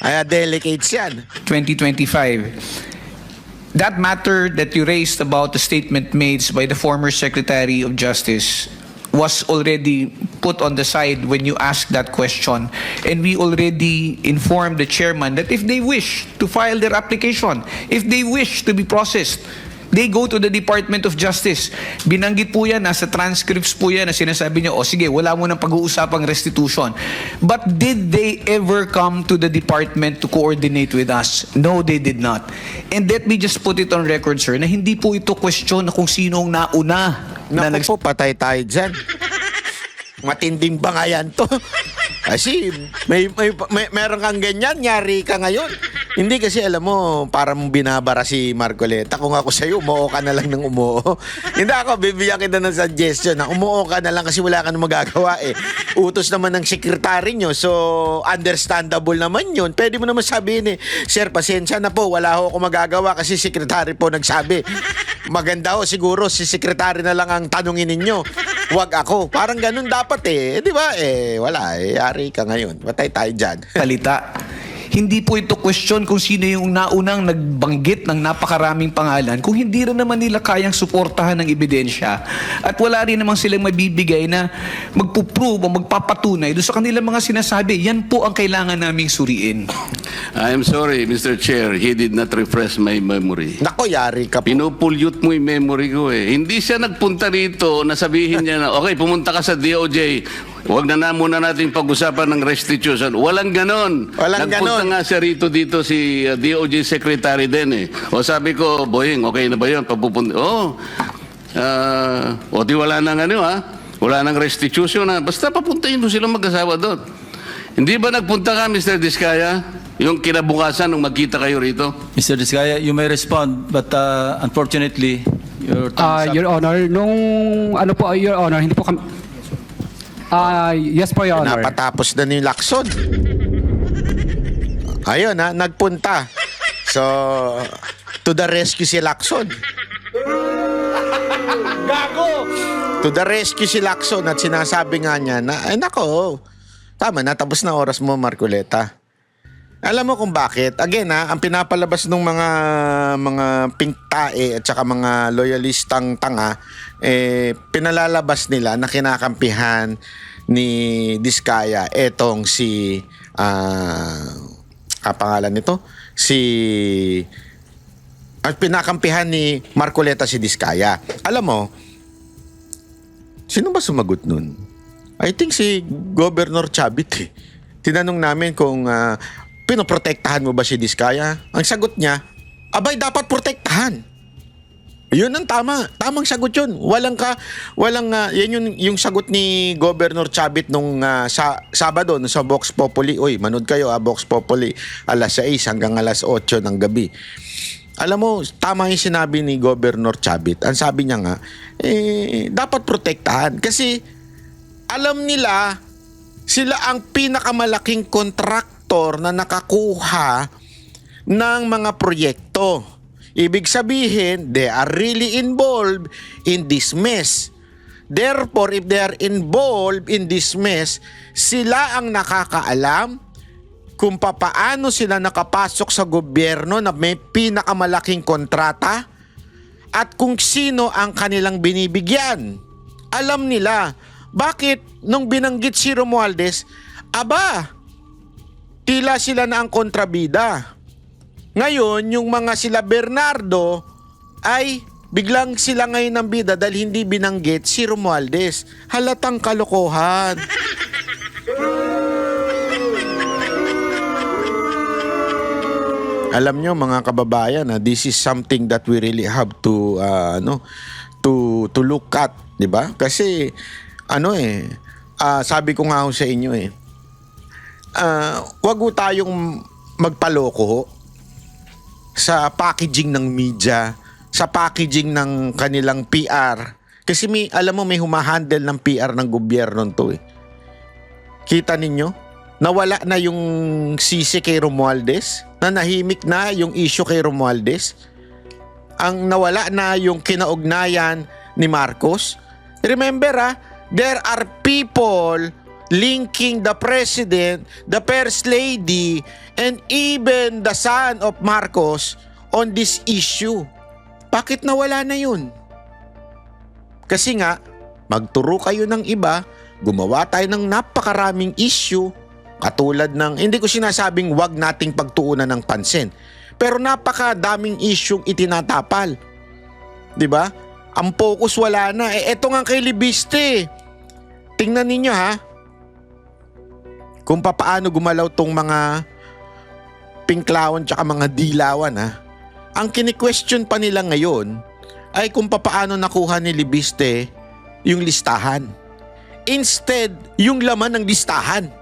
Ay, delicates yan. 2025. That matter that you raised about the statement made by the former Secretary of Justice was already put on the side when you asked that question. And we already informed the chairman that if they wish to file their application, if they wish to be processed, they go to the Department of Justice. Binanggit po yan, nasa transcripts po yan na sinasabi niya, o sige, wala mo ng pag-uusapang restitution. But did they ever come to the department to coordinate with us? No, they did not. And let me just put it on record, sir, na hindi po ito question na kung sino ang nauna. Naku po, patay tayo dyan. Matinding bangayan to. Kasi meron kang ganyan, nyari ka ngayon. Hindi kasi alam mo, para mong binabara si Marcoleta. Kung ako sa'yo, umuo ka na lang ng umuo. Hindi ako, bibigyan kita ng suggestion na umuo ka na lang kasi wala ka na magagawa eh. Utos naman ng sekretary nyo, so understandable naman yun. Pwede mo naman sabihin eh, Sir, pasensya na po, wala ako magagawa kasi sekretary po nagsabi. Maganda ho siguro si sekretary na lang ang tanungin ninyo. Wag ako. Parang ganun dapat eh. Di ba? Wala eh. Yari ka ngayon. Patay tayo dyan. Salita. Hindi po ito question kung sino yung naunang nagbanggit ng napakaraming pangalan kung hindi rin naman nila kayang suportahan ng ebidensya at wala rin naman silang mabibigay na magpuprove o magpapatunay doon sa kanilang mga sinasabi. Yan po ang kailangan naming suriin. I am sorry, Mr. Chair, he did not refresh my memory. Nako, yari ka po. Pinupulyot mo yung memory ko eh. Hindi siya nagpunta rito na sabihin niya na, okay, pumunta ka sa DOJ, huwag na muna natin pag-usapan ng restitution. Walang ganon. Walang Nagpunta ganon. nga siya rito dito si DOJ Secretary din eh. O sabi ko, Boying, okay na ba yun? Papupunta. O di wala nang ano ha? Wala nang restitution ha? Basta papuntahin mo silang mag-asawa doon. Hindi ba nagpunta ka, Mr. Diskaya? Yung kinabukasan nung magkita kayo rito? Mr. Diskaya, you may respond, but unfortunately, your time is up. Your Honor, nung ano po, Your Honor, hindi po kami... yes po, Your Honor. Napatapos na yung lakson. Ayun ha, nagpunta. So, to the rescue si Lacson. Gago! To the rescue si Lacson at sinasabi nga niya na, ay nako, tama na, tapos na oras mo, Marcoleta. Alam mo kung bakit? Again ha, ang pinapalabas ng mga pink tae at saka mga loyalistang tanga, pinalalabas nila na kinakampihan ni Diskaya etong si pangalan nito? Ang pinakampihan ni Marcoleta si Diskaya. Alam mo, sino ba sumagot nun? I think si Governor Chavit eh. Tinanong namin kung pinoprotektahan mo ba si Diskaya? Ang sagot niya, abay dapat protektahan. Yun ang tama. Tamang sagot yun. Yan yung sagot ni Governor Chavit nung Sabado sa Vox Populi. Uy, manood kayo Vox Populi alas 6 hanggang alas 8 ng gabi. Alam mo, tama yung sinabi ni Governor Chavit. Ang sabi niya nga, dapat protektahan. Kasi alam nila, sila ang pinakamalaking kontraktor na nakakuha ng mga proyekto. Ibig sabihin, they are really involved in this mess. Therefore, if they are involved in this mess, sila ang nakakaalam kung papaano sila nakapasok sa gobyerno na may pinakamalaking kontrata at kung sino ang kanilang binibigyan. Alam nila. Bakit nung binanggit si Romualdez, tila sila na ang kontrabida. Ngayon, yung mga sila Bernardo ay biglang sila ngayon ang bida dahil hindi binanggit si Romualdez. Halatang kalokohan. Alam nyo mga kababayan, this is something that we really have to look at, 'di ba? Kasi sabi ko nga ho sa inyo wag ho tayong magpaloko sa packaging ng media, sa packaging ng kanilang PR. Kasi may humahandle ng PR ng gobyerno to eh. Kita ninyo? Nawala na yung sisi kay Romualdez, na nahimik na yung issue kay Romualdez. Ang nawala na yung kinaugnayan ni Marcos. Remember there are people linking the president, the first lady, and even the son of Marcos on this issue. Bakit nawala na yun? Kasi nga, magturo kayo ng iba, gumawa tayo ng napakaraming issue, katulad ng, hindi ko sinasabing wag nating pagtuunan ng pansin, pero napakadaming isyung itinatapal. 'Di ba? Ang focus wala na. Eto nga kay Libiste. Tingnan ninyo kung paano gumalaw tong mga pinklawan tsaka mga dilawan Ang kini-question pa nila ngayon ay kung paano nakuha ni Libiste yung listahan. Instead, yung laman ng listahan.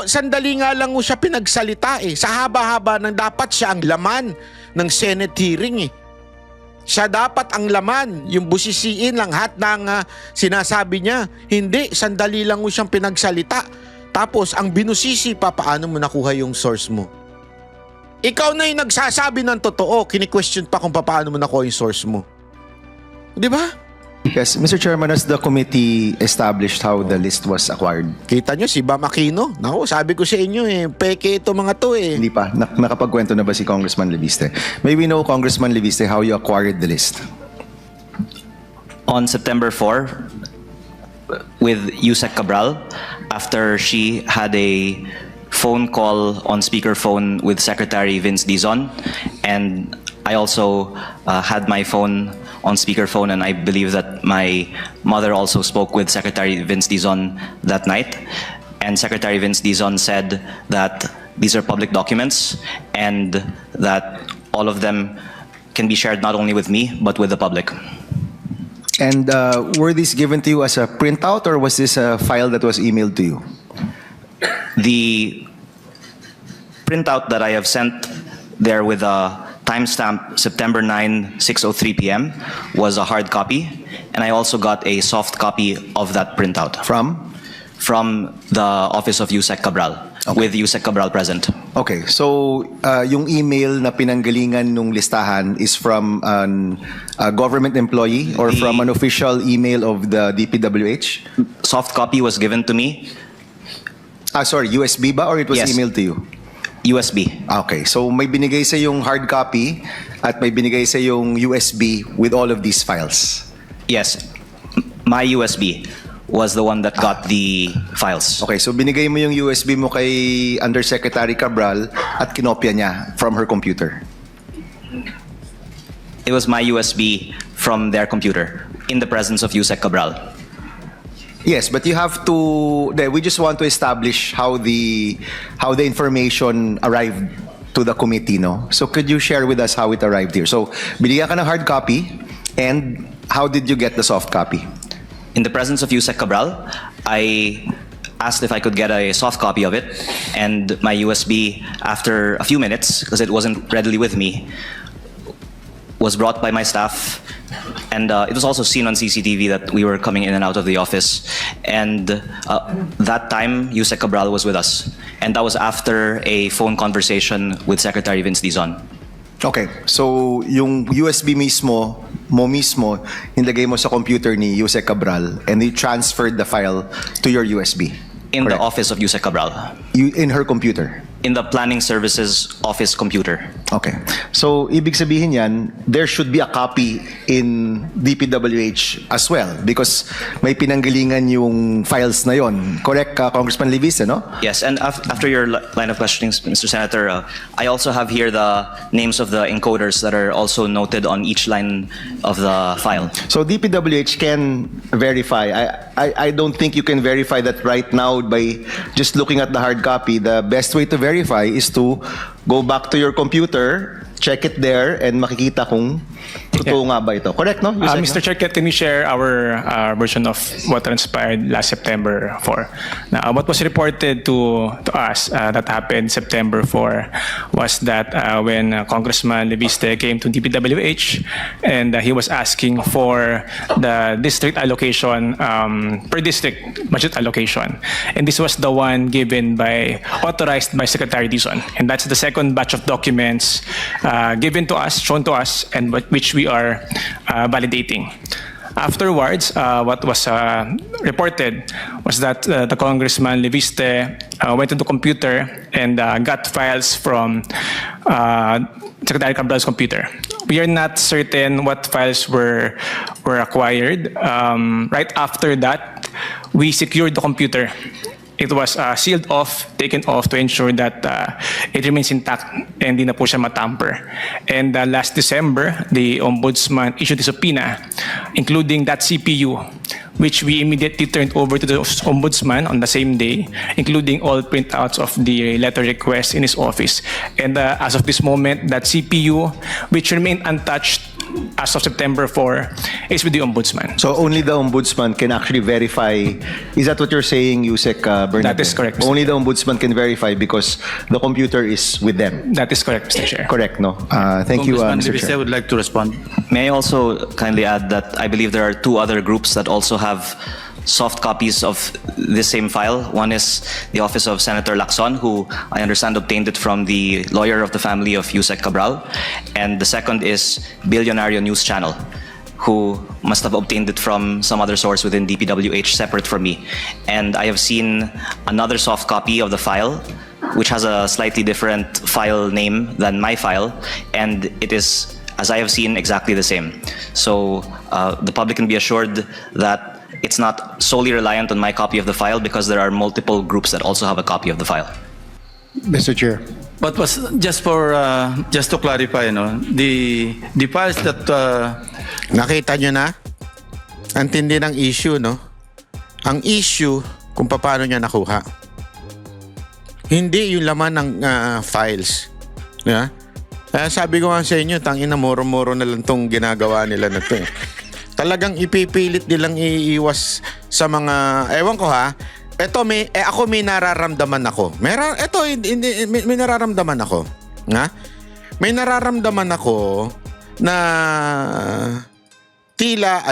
Sandali nga lang siya pinagsalita Sa haba-haba ng dapat siya ang laman ng Senate hearing Siya dapat ang laman, yung busisiin lang lahat ng sinasabi niya. Hindi, sandali lang siyang pinagsalita. Tapos ang binusisi pa, paano mo nakuha yung source mo? Ikaw na yung nagsasabi ng totoo, kini-question pa kung paano mo nakuha yung source mo. Di ba? Yes, Mr. Chairman, has the committee established how the list was acquired? Kita nyo, si Bam Aquino. Naku, sabi ko sa inyo peke ito mga to Hindi pa. Nakapagkwento na ba si Congressman Libiste? May we know, Congressman Libiste, how you acquired the list? On September 4, with Yusek Cabral, after she had a phone call on speakerphone with Secretary Vince Dizon, and I also had my phone on speakerphone, and I believe that my mother also spoke with Secretary Vince Dizon that night. And Secretary Vince Dizon said that these are public documents and that all of them can be shared not only with me, but with the public. And were these given to you as a printout, or was this a file that was emailed to you? The printout that I have sent there with a timestamp September 9, 6:03 p.m. was a hard copy, and I also got a soft copy of that printout. From the office of Yusek Cabral, with Yusek Cabral present. Okay, so yung email na pinanggalingan nung listahan is from a government employee or from an official email of the DPWH? Soft copy was given to me. Sorry, USB ba, or it was Yes. emailed to you? USB. Okay, so may binigay sa yung hard copy at may binigay sa yung USB with all of these files. Yes, my USB. was the one that got the files. Okay, so binigay mo yung USB mo kay Undersecretary Cabral at kinopya niya from her computer. It was my USB from their computer in the presence of Yusek Cabral. Yes, but you have to. We just want to establish how the information arrived to the committee, no? So could you share with us how it arrived here? So binigyan ka ng hard copy, and how did you get the soft copy? In the presence of Yusek Cabral, I asked if I could get a soft copy of it, and my USB, after a few minutes, because it wasn't readily with me, was brought by my staff, and it was also seen on CCTV that we were coming in and out of the office. And that time, Yusek Cabral was with us, and that was after a phone conversation with Secretary Vince Dizon. Okay, so yung USB mo mismo, nilagay mo sa computer ni Yusek Cabral, and you transferred the file to your USB. In the Correct. office of Yusek Cabral. In her computer. In the planning services office computer. Okay. So, ibig sabihin yan, there should be a copy in DPWH as well because may pinanggalingan yung files na yon. Correct, Congressman Levis, no? Yes, and after your line of questioning, Mr. Senator, I also have here the names of the encoders that are also noted on each line of the file. So, DPWH can verify. I don't think you can verify that right now by just looking at the hard copy. The best way to verify is to go back to your computer, check it there, and makikita kung totoo nga ba ito. Correct, no? Yusek, Mr. Chair, can we share our version of what transpired last September 4? Now, what was reported to us that happened September 4 was that when Congressman Leviste came to DPWH and he was asking for the district allocation, per district budget allocation. And this was the one authorized by Secretary Dizon. And that's the second batch of documents given to us, shown to us, and which we are validating. Afterwards, what was reported was that the Congressman Leviste went to the computer and got files from Secretary Cabral's computer. We are not certain what files were acquired. Right after that, we secured the computer. It was sealed off, taken off to ensure that it remains intact and hindi na po siya matamper. And last December, the Ombudsman issued a subpoena, including that CPU, which we immediately turned over to the Ombudsman on the same day, including all printouts of the letter request in his office. And as of this moment, that CPU, which remained untouched as of September 4, is with the Ombudsman. So only the Ombudsman can actually verify. Is that what you're saying, Yusek Bernabé? That is correct, Mr. Only the Ombudsman can verify because the computer is with them. That is correct, Mr. Chair. Correct, no? Thank you, Congressman Mr. Leviste Chair. would like to respond. May I also kindly add that I believe there are two other groups that also have soft copies of this same file. One is the office of Senator Lacson, who I understand obtained it from the lawyer of the family of Yusek Cabral. And the second is Billionario News Channel, who must have obtained it from some other source within DPWH separate from me. And I have seen another soft copy of the file, which has a slightly different file name than my file, and it is, as I have seen, exactly the same. So the public can be assured that it's not solely reliant on my copy of the file because there are multiple groups that also have a copy of the file. Mr. Chair. But was just to clarify, the files that Nakita nyo na? Ang tindi ng issue, no? Ang issue kung paano niya nakuha. Hindi yung laman ng files. Yeah? Kaya sabi ko nga sa inyo, tangina moro-moro na lang tong ginagawa nila na to. Talagang ipipilit nilang iiwas sa mga, ewan ko ha, eto ako may nararamdaman ako. May nararamdaman ako. Nga? May nararamdaman ako na tila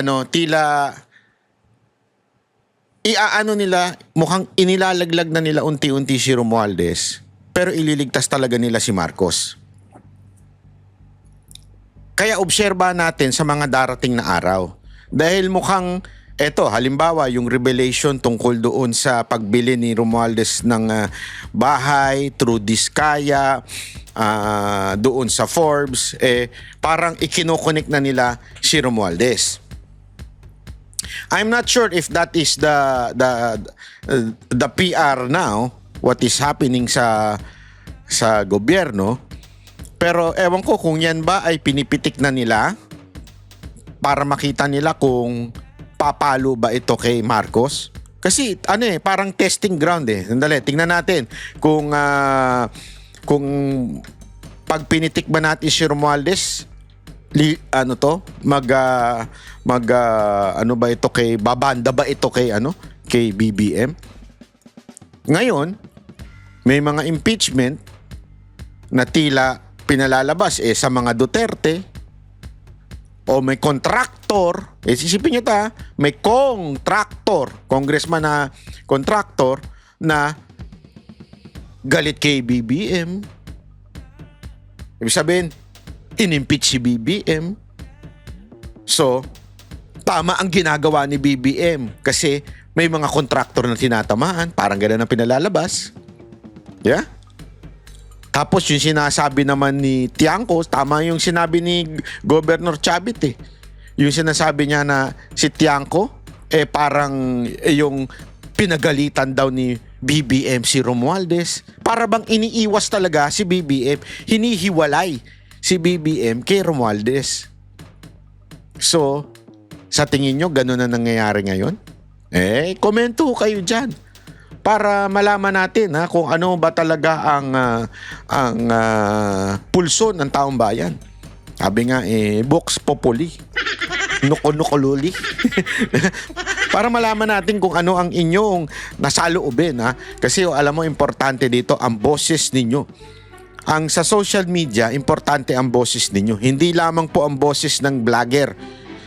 iaano nila, mukhang inilalaglag na nila unti-unti si Romualdez, pero ililigtas talaga nila si Marcos. Kaya obserba natin sa mga darating na araw. Dahil mukhang, halimbawa yung revelation tungkol doon sa pagbili ni Romualdez ng bahay through Diskaya, doon sa Forbes, parang ikinokonek na nila si Romualdez. I'm not sure if that is the PR now, what is happening sa gobyerno. Pero ewan ko kung yan ba ay pinipitik na nila para makita nila kung papalo ba ito kay Marcos. Kasi parang testing ground eh. Sandali, tingnan natin kung pag pinitik ba natin si Romualdez, ano ba ito kay babanda ba ito kay kay BBM. Ngayon may mga impeachment na tila pinalalabas sa mga Duterte o may contractor, isipin nyo may congressman na contractor na galit kay BBM. Ibig sabihin, in-impeach si BBM. So, tama ang ginagawa ni BBM kasi may mga contractor na tinatamaan, parang ganun ang pinalalabas. Yeah? Tapos yung sinasabi naman ni Tiangco, tama yung sinabi ni Governor Chavit eh. Yung sinasabi niya na si Tiangco, parang yung pinagalitan daw ni BBM si Romualdez. Para bang iniiwas talaga si BBM, hinihiwalay si BBM kay Romualdez. So, sa tingin nyo, ganun na nangyayari ngayon? Komento kayo dyan. Para malaman natin kung ano ba talaga ang pulso ng taong bayan. Sabi nga Vox Populi, Nuko-nukoluli. Para malaman natin kung ano ang inyong nasaloobin kasi alam mo importante dito ang boses ninyo. Ang sa social media, importante ang boses ninyo. Hindi lamang po ang boses ng vlogger.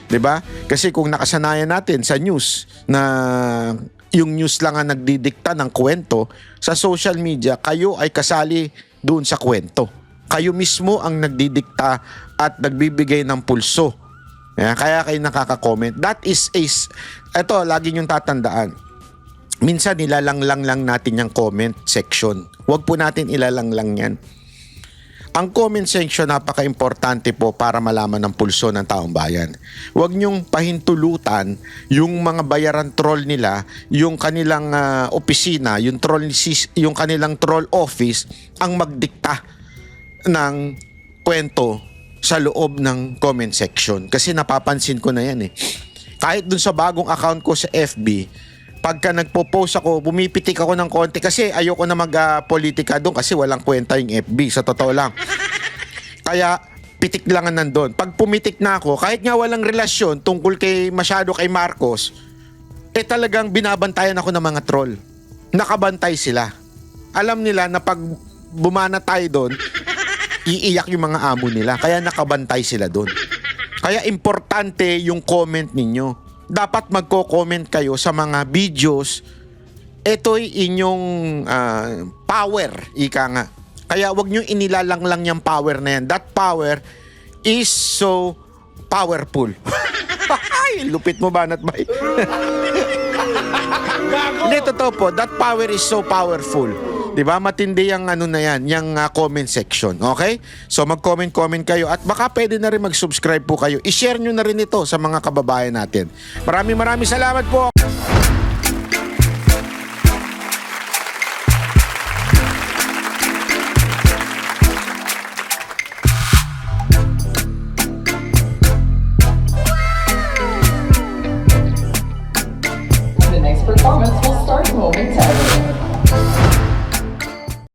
'Di ba? Kasi kung nakasanayan natin sa news na yung news lang ang nagdidikta ng kwento, sa social media, kayo ay kasali doon sa kwento. Kayo mismo ang nagdidikta at nagbibigay ng pulso. Kaya kayo nakaka-comment. That is ito, lagi niyong tatandaan. Minsan nilalanglang lang natin yung comment section. Huwag po natin ilalanglang yan. Ang comment section napaka-importante po para malaman ang pulso ng taong bayan. Huwag niyong pahintulutan yung mga bayaran troll nila, yung kanilang opisina, yung kanilang troll office ang magdikta ng kwento sa loob ng comment section. Kasi napapansin ko na yan Kahit dun sa bagong account ko sa FB, pagka nagpo-post ako, bumipitik ako ng konti kasi ayoko na mag-politika doon kasi walang kwenta yung FB, sa totoo lang. Kaya pitik lang nandun. Pag pumitik na ako, kahit nga walang relasyon tungkol masyado kay Marcos, talagang binabantayan ako ng mga troll. Nakabantay sila. Alam nila na pag bumana tayo doon, iiyak yung mga amo nila. Kaya nakabantay sila doon. Kaya importante yung comment ninyo. Dapat magko-comment kayo sa mga videos. Ito'y inyong power, ika nga. Kaya wag nyo inilalang lang yung power na yan. That power is so powerful. Ay, lupit mo Banat Bay. Hindi, totoo po. That power is so powerful. Diba? Matindi yung na yan, yung comment section. Okay? So mag-comment kayo at baka pwede na rin mag-subscribe po kayo. I-share nyo na rin ito sa mga kababayan natin. Maraming salamat po. The next performance will start momentarily.